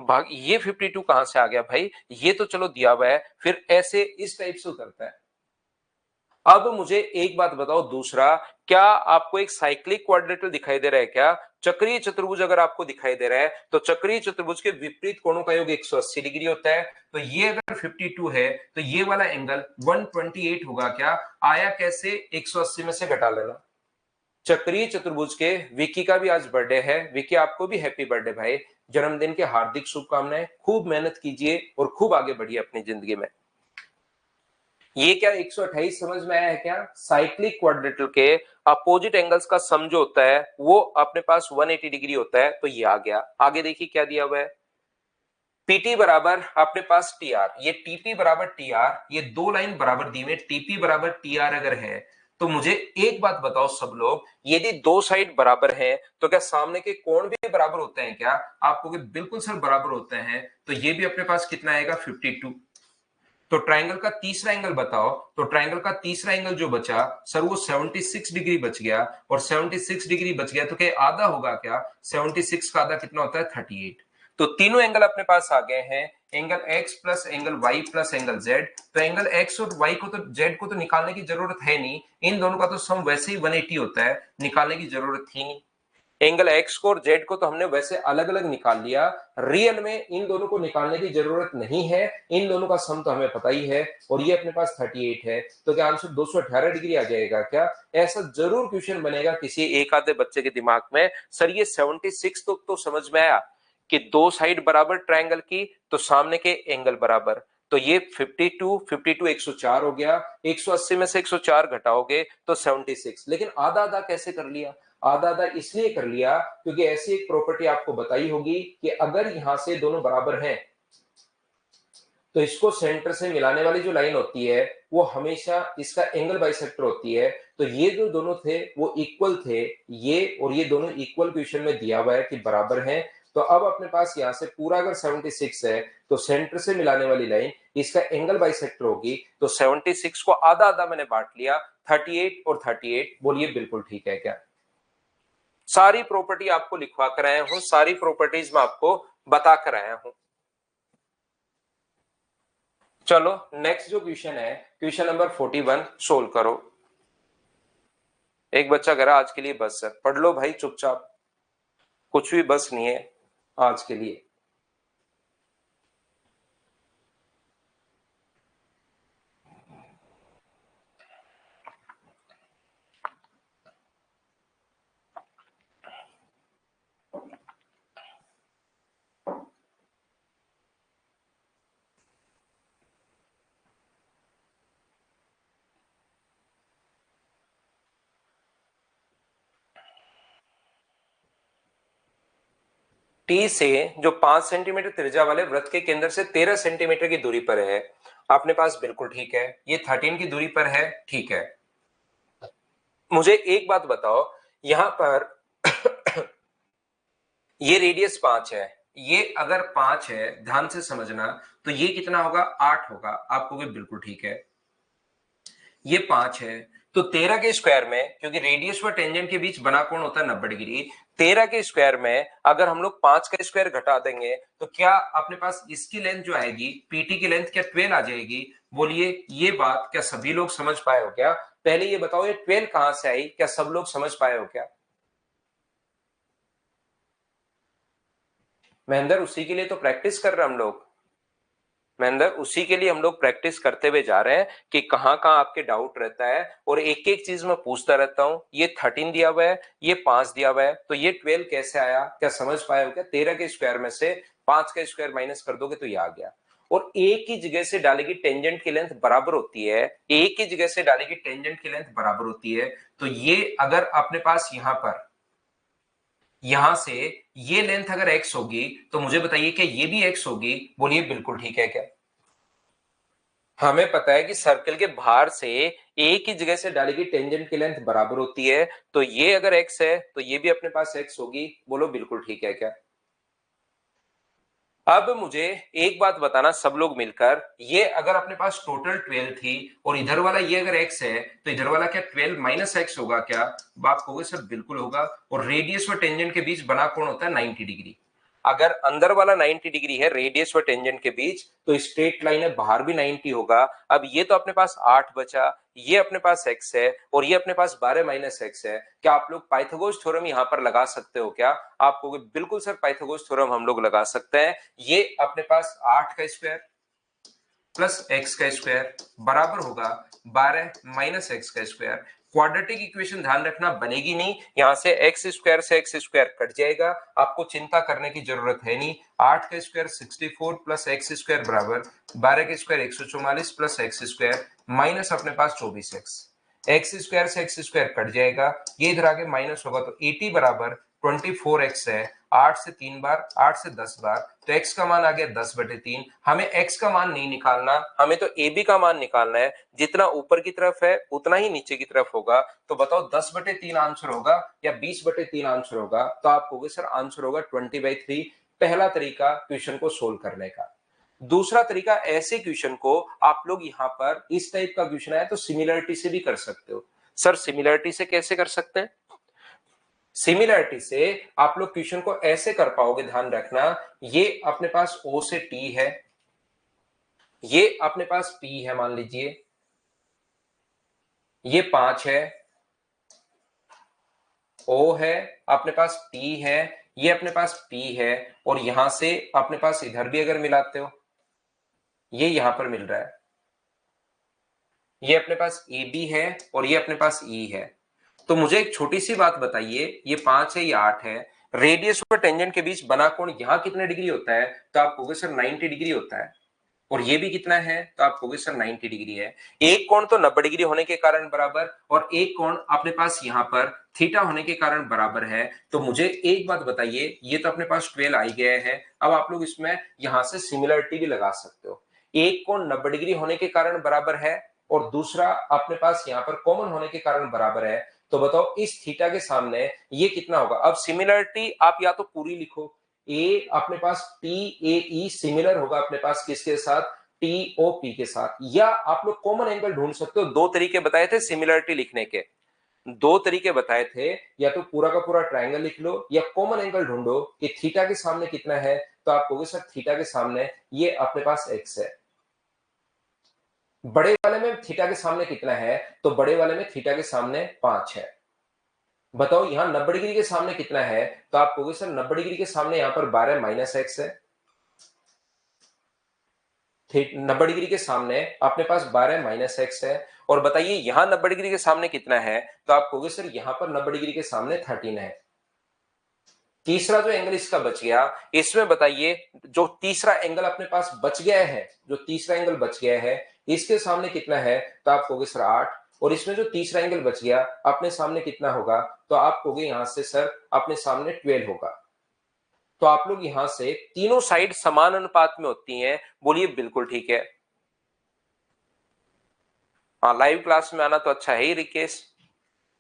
भाग ये 52 कहां से आ गया भाई, ये तो चलो दिया हुआ है, फिर ऐसे इस टाइप से उतरता है। अब मुझे एक बात बताओ, दूसरा, क्या आपको एक साइक्लिक क्वाड्रेटर दिखाई दे रहा है क्या। चक्रीय चतुर्भुज अगर आपको दिखाई दे रहा है तो चक्रीय चतुर्भुज के विपरीत कोणों का योग 180 डिग्री होता है। तो ये अगर 52 है तो ये वाला एंगल 128 होगा क्या, आया कैसे, 180 में से घटा लेना। चक्रीय चतुर्भुज के विकी का भी आज बर्थडे है, विकी आपको भी हैप्पी बर्थडे भाई, जन्मदिन के हार्दिक शुभकामनाएं, खूब मेहनत कीजिए और खूब आगे बढ़िए अपनी जिंदगी में। ये क्या 128 समझ में आया है क्या, साइक्लिक क्वाड्रेटर के अपोजिट एंगल्स का सम जो होता है वो अपने पास 180 डिग्री होता है, तो ये आ गया। आगे देखिए क्या दिया हुआ है, पीटी बराबर अपने पास टी आर, ये टीपी बराबर टी आर, ये दो लाइन बराबर दी हुई, टीपी बराबर टी आर अगर है तो मुझे एक बात बताओ सब लोग, यदि दो साइड बराबर है तो क्या सामने के कोण भी बराबर होते हैं क्या। आपको बिल्कुल सर बराबर होते हैं, तो ये भी अपने पास कितना आएगा 52। तो ट्रायंगल का तीसरा एंगल बताओ, तो ट्रायंगल का तीसरा एंगल जो बचा सर वो 76 डिग्री बच गया, और 76 डिग्री बच गया तो क्या आधा होगा क्या, 76 का आधा कितना होता है 38। तो तीनों एंगल अपने पास आ गए हैं, angle x plus angle y plus angle z। तो एंगल x और y को तो z को तो निकालने की जरूरत है नहीं, इन दोनों का तो सम वैसे ही 180 होता है, निकालने की जरूरत थी नहीं। एंगल एक्स को और जेड को तो हमने वैसे अलग अलग निकाल लिया, रियल में इन दोनों को निकालने की जरूरत नहीं है, इन दोनों का सम तो हमें पता ही है, और ये अपने पास 38 है, तो क्या आंसर 218 डिग्री आ जाएगा क्या। ऐसा जरूर क्वेश्चन बनेगा किसी एक आधे बच्चे के दिमाग में, सर ये 76 तो समझ में आया कि दो साइड बराबर ट्रायंगल की तो सामने के एंगल बराबर, तो ये 52 104 हो गया, 180 में से 104 घटाओगे तो 76, लेकिन आधा आधा कैसे कर लिया, आधा आधा इसलिए कर लिया क्योंकि ऐसी एक प्रॉपर्टी आपको बताई होगी कि अगर यहां से दोनों बराबर हैं तो इसको सेंटर से मिलाने वाली जो लाइन होती है वो हमेशा इसका एंगल बाइसेक्टर होती है। तो ये जो दोनों थे वो इक्वल थे, ये और ये दोनों इक्वल क्वेश्चन में दिया हुआ है कि बराबर हैं। तो अब अपने पास यहां से पूरा अगर 76 है तो सेंटर से मिलाने वाली लाइन इसका एंगल बाइसेक्टर होगी, तो 76 को आधा आधा मैंने बांट लिया, 38 और 38, बोलिए बिल्कुल ठीक है क्या। सारी प्रॉपर्टी आपको लिखवा कर आया हूं, सारी प्रॉपर्टीज मैं आपको बता कर आया हूं। चलो नेक्स्ट जो क्वेश्चन है, क्वेश्चन नंबर 41 सोल्व करो। एक बच्चा कह रहा आज के लिए बस है, पढ़ लो भाई चुपचाप, कुछ भी बस नहीं है आज के लिए। टी से जो 5 सेंटीमीटर त्रिज्या वाले वृत्त के केंद्र से 13 सेंटीमीटर की दूरी पर है अपने पास, बिल्कुल ठीक है। ये 13 की दूरी पर है, ठीक है। मुझे एक बात बताओ, यहां पर ये रेडियस 5 है, ये अगर 5 है, ध्यान से समझना, तो ये कितना होगा? 8 होगा। आपको भी बिल्कुल ठीक है। ये 5 है, तो 13 के स्क्वायर में, क्योंकि रेडियस व टेंजेंट के बीच बना कोण होता है 90 डिग्री, 13 के स्क्वायर में अगर हम लोग 5 का स्क्वायर घटा देंगे तो क्या अपने पास इसकी लेंथ जो आएगी, पीटी की लेंथ, क्या 12 आ जाएगी? बोलिए, ये बात क्या सभी लोग समझ पाए हो क्या? पहले ये बताओ, ये 12 कहां से आई? क्या सब लोग समझ पाए हो क्या? महेंद्र, उसी के लिए तो प्रैक्टिस कर रहे हैं हम लोग। महेंद्र, उसी के लिए हम लोग प्रैक्टिस करते हुए जा रहे हैं कि कहां कहां आपके डाउट रहता है, और एक एक चीज मैं पूछता रहता हूं। ये 13 दिया हुआ है, ये 5 दिया हुआ है, तो ये 12 कैसे आया? क्या समझ पाए हो क्या? 13 के स्क्वायर में से 5 का स्क्वायर माइनस कर दोगे तो ये आ गया। और एक ही जगह से डालेगी टेंजेंट की लेंथ बराबर होती है, एक ही जगह से डालेगी टेंजेंट की लेंथ बराबर होती है, तो ये अगर अपने पास यहां से ये लेंथ अगर x होगी, तो मुझे बताइए क्या ये भी x होगी? बोलिए, बिल्कुल ठीक है क्या? हमें पता है कि सर्कल के बाहर से एक ही जगह से डाली गई टेंजेंट की लेंथ बराबर होती है, तो ये अगर x है तो ये भी अपने पास x होगी। बोलो, बिल्कुल ठीक है क्या? अब मुझे एक बात बताना सब लोग मिलकर, ये अगर अपने पास टोटल 12 थी और इधर वाला ये अगर x है, तो इधर वाला क्या 12 माइनस एक्स होगा क्या? बात कहोगे सर बिल्कुल होगा। और रेडियस और टेंजेंट के बीच बना कोण होता है 90 डिग्री। अगर अंदर वाला 90 डिग्री है रेडियस व टेंजेंट के बीच, तो स्ट्रेट लाइन है, बाहर भी 90 होगा। अब ये तो अपने पास 8 बचा, ये अपने पास x है, और ये अपने पास 12 माइनस एक्स है। क्या आप लोग पाइथागोरस थ्योरम यहां पर लगा सकते हो क्या? आपको बिल्कुल सर, पाइथागोरस थ्योरम हम लोग लगा सकते हैं। ये अपने पास 8 का स्क्वायर प्लस एक्स का स्क्वायर बराबर होगा 12 माइनस एक्स का स्क्वायर। क्वाड्रेटिक इक्वेशन ध्यान रखना बनेगी नहीं, यहां से एक्स स्क्वायर से एक्स स्क्वायर कट जाएगा, आपको चिंता करने की जरूरत है नहीं। 8 का स्क्वायर 64 प्लस एक्स स्क्वायर बराबर 12 का square 144 plus x square minus अपने पास 24x। एक्स स्क्वायर से एक्स स्क्वायर कट जाएगा, ये इधर आगे माइनस होगा, तो 80 बराबर 24x है। 8 से 3 बार, 8 से 10 बार, तो x का मान आ गया 10/3। हमें x का मान नहीं निकालना, हमें तो ab का मान निकालना है। जितना ऊपर की तरफ है उतना ही नीचे की तरफ होगा। तो बताओ 10/3 आंसर होगा या 20/3 आंसर होगा? तो आप कहोगे सर आंसर होगा 20/3। पहला तरीका क्वेश्चन को सोल्व करने का। दूसरा तरीका, ऐसे क्वेश्चन को आप लोग यहां पर इस टाइप का क्वेश्चन आया तो सिमिलरिटी से भी कर सकते हो। सर सिमिलरिटी से कैसे कर सकते हैं? सिमिलरिटी से आप लोग क्वेश्चन को ऐसे कर पाओगे, ध्यान रखना, ये अपने पास O से T है, ये अपने पास P है, मान लीजिए ये 5 है, O है, अपने पास T है, ये अपने पास P है, और यहां से अपने पास इधर भी अगर मिलाते हो, ये यहां पर मिल रहा है, ये अपने पास AB है और ये अपने पास E है। तो मुझे एक छोटी सी बात बताइए, ये 5 है, ये 8 है, रेडियस और टेंजेंट के बीच बना कोण यहां कितने डिग्री होता है? तो आप कहोगे सर 90 डिग्री होता है। और ये भी कितना है? तो आप कहोगे सर 90 डिग्री है। एक कोण तो 90 डिग्री होने के कारण बराबर, और एक कोण अपने पास यहां पर थीटा होने के कारण बराबर है। तो मुझे एक बात बताइए, ये तो अपने पास 12 आ गया है, अब आप लोग इसमें यहां से सिमिलरिटी भी लगा सकते हो। एक कोण 90 डिग्री होने के कारण बराबर है, और दूसरा अपने पास यहां पर कॉमन होने के कारण बराबर है। तो बताओ इस थीटा के सामने ये कितना होगा? अब सिमिलरिटी आप या तो पूरी लिखो, ए अपने पास टी ए ई सिमिलर होगा अपने पास किसके साथ? टी ओ पी के साथ। या आप लोग कॉमन एंगल ढूंढ सकते हो। दो तरीके बताए थे सिमिलरिटी लिखने के, दो तरीके बताए थे, या तो पूरा का पूरा ट्रायंगल लिख लो या कॉमन एंगल ढूंढो कि थीटा के सामने कितना है। तो आप कहोगे सर थीटा के सामने ये अपने पास एक्स है। बड़े वाले में थीटा के सामने कितना है? तो बड़े वाले में थीटा के सामने 5 है। बताओ यहां 90 डिग्री के सामने कितना है? तो आप कहोगे सर 90 डिग्री के सामने यहां पर 12 माइनस एक्स है। 90 डिग्री के सामने अपने पास 12 माइनस एक्स है। और बताइए यहां 90 डिग्री के सामने कितना है? तो आप कहोगे सर यहां पर 90 डिग्री के सामने 13 है। तीसरा जो एंगल इसका बच गया, इसमें बताइए जो तीसरा एंगल अपने पास बच गया है, जो तीसरा एंगल बच गया है इसके सामने कितना है? तो आप कहोगे सर 8। और इसमें जो तीसरा एंगल बच गया अपने सामने कितना होगा? तो आप कहोगे यहां से सर अपने सामने 12 होगा। तो आप लोग यहां से तीनों साइड समान अनुपात में होती हैं, बोलिए बिल्कुल ठीक है। हाँ, लाइव क्लास में आना तो अच्छा है ही रिकेश,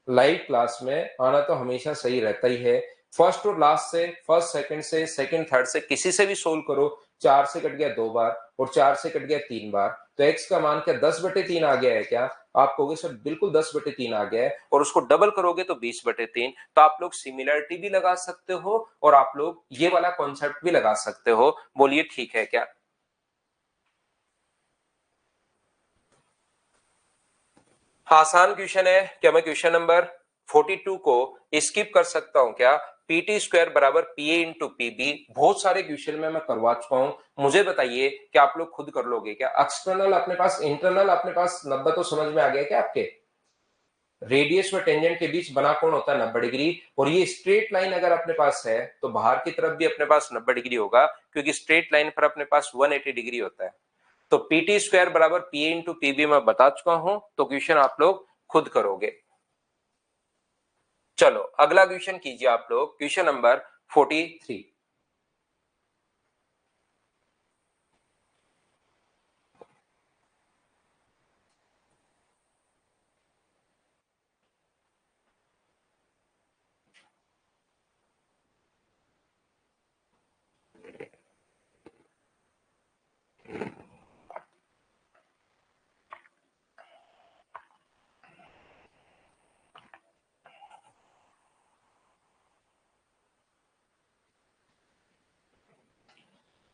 लाइव क्लास में आना तो हमेशा सही रहता ही है। फर्स्ट और लास्ट से, फर्स्ट सेकंड से, सेकंड थर्ड से, किसी से भी सोल्व करो। 4 से कट गया 2 बार और 4 से कट गया 3 बार, तो x का मान क्या 10/3 आ गया है क्या? आप कहोगे सर बिल्कुल 10/3 आ गया है, और उसको डबल करोगे तो 20/3। तो आप लोग सिमिलरिटी भी लगा सकते हो और आप लोग ये वाला कॉन्सेप्ट भी लगा सकते हो, बोलिए ठीक है क्या? आसान क्वेश्चन है क्या? मैं क्वेश्चन नंबर 42 को स्किप कर सकता हूं क्या? पीटी स्क्वायर बराबर पी ए इंटू पीबी, बहुत सारे क्वेश्चन में मैं करवा चुका हूं। मुझे बताइए कि आप लोग खुद कर लोगे क्या? एक्सटर्नल अपने पास, इंटरनल अपने पास 90 तो समझ में आ गया क्या आपके? रेडियस व टेंजेंट के बीच बना कोण होता है 90 डिग्री, और ये स्ट्रेट लाइन अगर अपने पास है तो बाहर की तरफ भी अपने पास 90 डिग्री होगा, क्योंकि स्ट्रेट लाइन पर अपने पास 180 डिग्री होता है। तो पीटी स्क्वायर बराबर पी ए इंटू पीबी मैं बता चुका हूं, तो क्वेश्चन आप लोग खुद करोगे। चलो अगला क्वेश्चन कीजिए आप लोग, क्वेश्चन नंबर 43।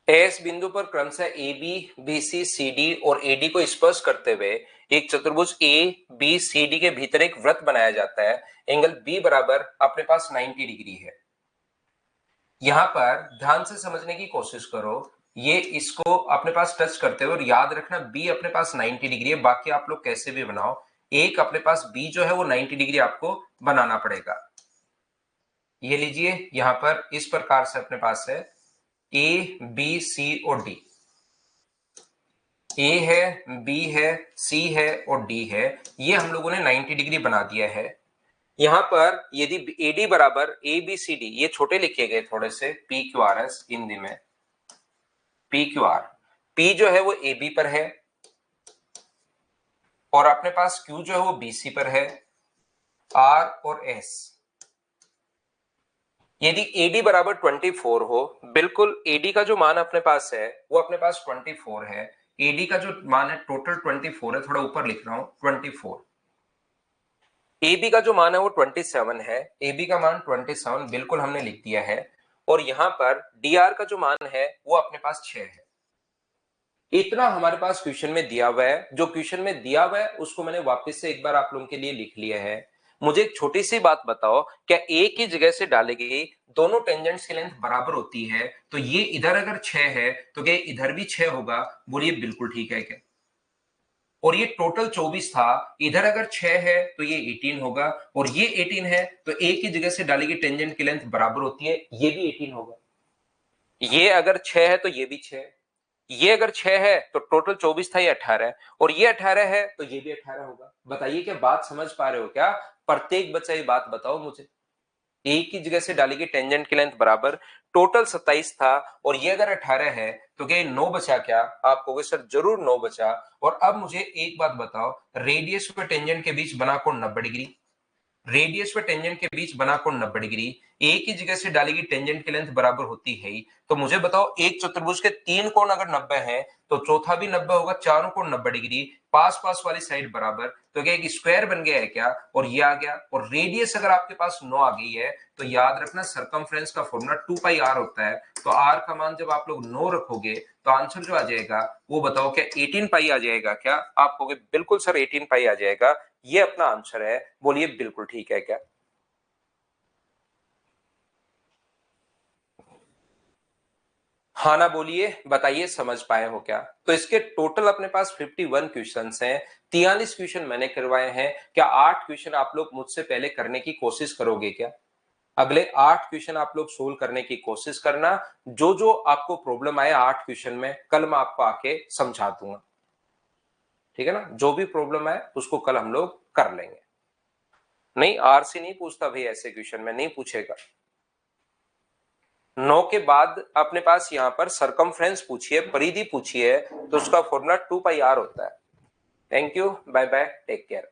एस बिंदु पर क्रमशः A B, B C, C D और ए डी को स्पर्श करते हुए एक चतुर्भुज ए बी सी डी के भीतर एक वृत्त बनाया जाता है। एंगल बी बराबर अपने पास 90 डिग्री है। यहां पर ध्यान से समझने की कोशिश करो, ये इसको अपने पास टच करते हुए, और याद रखना बी अपने पास 90 डिग्री है, बाकी आप लोग कैसे भी बनाओ, एक अपने पास बी जो है वो 90 डिग्री आपको बनाना पड़ेगा। ये लीजिए यहां पर इस प्रकार से अपने पास है ए बी सी और डी, ए है, बी है, सी है और डी है, ये हम लोगों ने 90 डिग्री बना दिया है। यहां पर यदि एडी बराबर ए बी सी डी, ये छोटे लिखे गए थोड़े से, P Q R S Hindi में, पी क्यू आर, पी जो है वो ए बी पर है और अपने पास क्यू जो है वो बी सी पर है, आर और एस। यदि AD बराबर 24 हो, बिल्कुल AD का जो मान अपने पास है वो अपने पास 24 है, AD का जो मान है टोटल 24 है, थोड़ा ऊपर लिख रहा हूं 24। AB का जो मान है वो 27 है, AB का मान 27 बिल्कुल हमने लिख दिया है, और यहां पर DR का जो मान है वो अपने पास 6 है। इतना हमारे पास क्वेश्चन में दिया हुआ है, जो क्वेश्चन में दिया हुआ है उसको मैंने वापस से एक बार आप लोगों के लिए लिख लिया है। मुझे एक छोटी सी बात बताओ, क्या एक ही जगह से डाली गई दोनों टेंजेंट्स की लेंथ बराबर होती है? तो ये इधर अगर 6 है तो क्या इधर भी 6 होगा? बोलिए बिल्कुल ठीक है क्या? और ये टोटल 24 था, इधर अगर 6 है तो ये 18 होगा, और ये 18 है तो एक ही जगह से डाली गई टेंजेंट की लेंथ बराबर होती है, ये भी 18 होगा। ये अगर 6 है तो ये भी 6, ये अगर 6 है तो टोटल 24 था, ये 18 है, और ये 18 है तो ये भी 18 होगा। बताइए क्या बात समझ पा रहे हो क्या? प्रत्येक बच्चा ये बात बताओ मुझे, एक ही जगह से डाली गई टेंजेंट की लेंथ बराबर, टोटल 27 था, और ये अगर 18 है तो क्या 9 बचा क्या? आप कहोगे सर जरूर 9 बचा। और अब मुझे एक बात बताओ, रेडियस और टेंजेंट के बीच बना कोण 90 डिग्री, रेडियस व टेंजेंट के बीच बना कोण 90 डिग्री, एक ही जगह से डाली गई टेंजेंट की लेंथ बराबर होती है ही, तो मुझे बताओ एक चतुर्भुज के 3 कोण अगर 90 है तो चौथा भी 90 होगा, चारों कोण 90 डिग्री, पास पास वाली साइड बराबर, तो क्या एक स्क्वायर बन गया है क्या? और ये आ गया, और रेडियस अगर आपके पास 9 आ गई है तो याद रखना सरकमफ्रेंस का फॉर्मूला 2 पाई आर होता है, तो आर का मान जब आप लोग 9 रखोगे तो आंसर जो आ जाएगा वो बताओ क्या 18 पाई आ जाएगा क्या? आप कहोगे बिल्कुल सर 18 पाई आ जाएगा, ये अपना आंसर है, बोलिए बिल्कुल ठीक है क्या? हाँ ना बोलिए, बताइए समझ पाए हो क्या? तो इसके टोटल अपने पास 51 क्वेश्चंस हैं, 43 क्वेश्चन मैंने करवाए हैं। क्या 8 क्वेश्चन आप लोग मुझसे पहले करने की कोशिश करोगे क्या? अगले 8 क्वेश्चन आप लोग सोल्व करने की कोशिश करना, जो जो आपको प्रॉब्लम आए 8 क्वेश्चन में कल मैं आपको आके समझा दूंगा, ठीक है ना? जो भी प्रॉब्लम आए उसको कल हम लोग कर लेंगे। नहीं, आरसी नहीं पूछता भाई, ऐसे क्वेश्चन में नहीं पूछेगा। 9 के बाद अपने पास यहाँ पर सरकमफ्रेंस पूछिए, परिधि पूछिए, तो उसका फॉर्मूला 2 पाई r होता है। Thank you, bye bye, take care.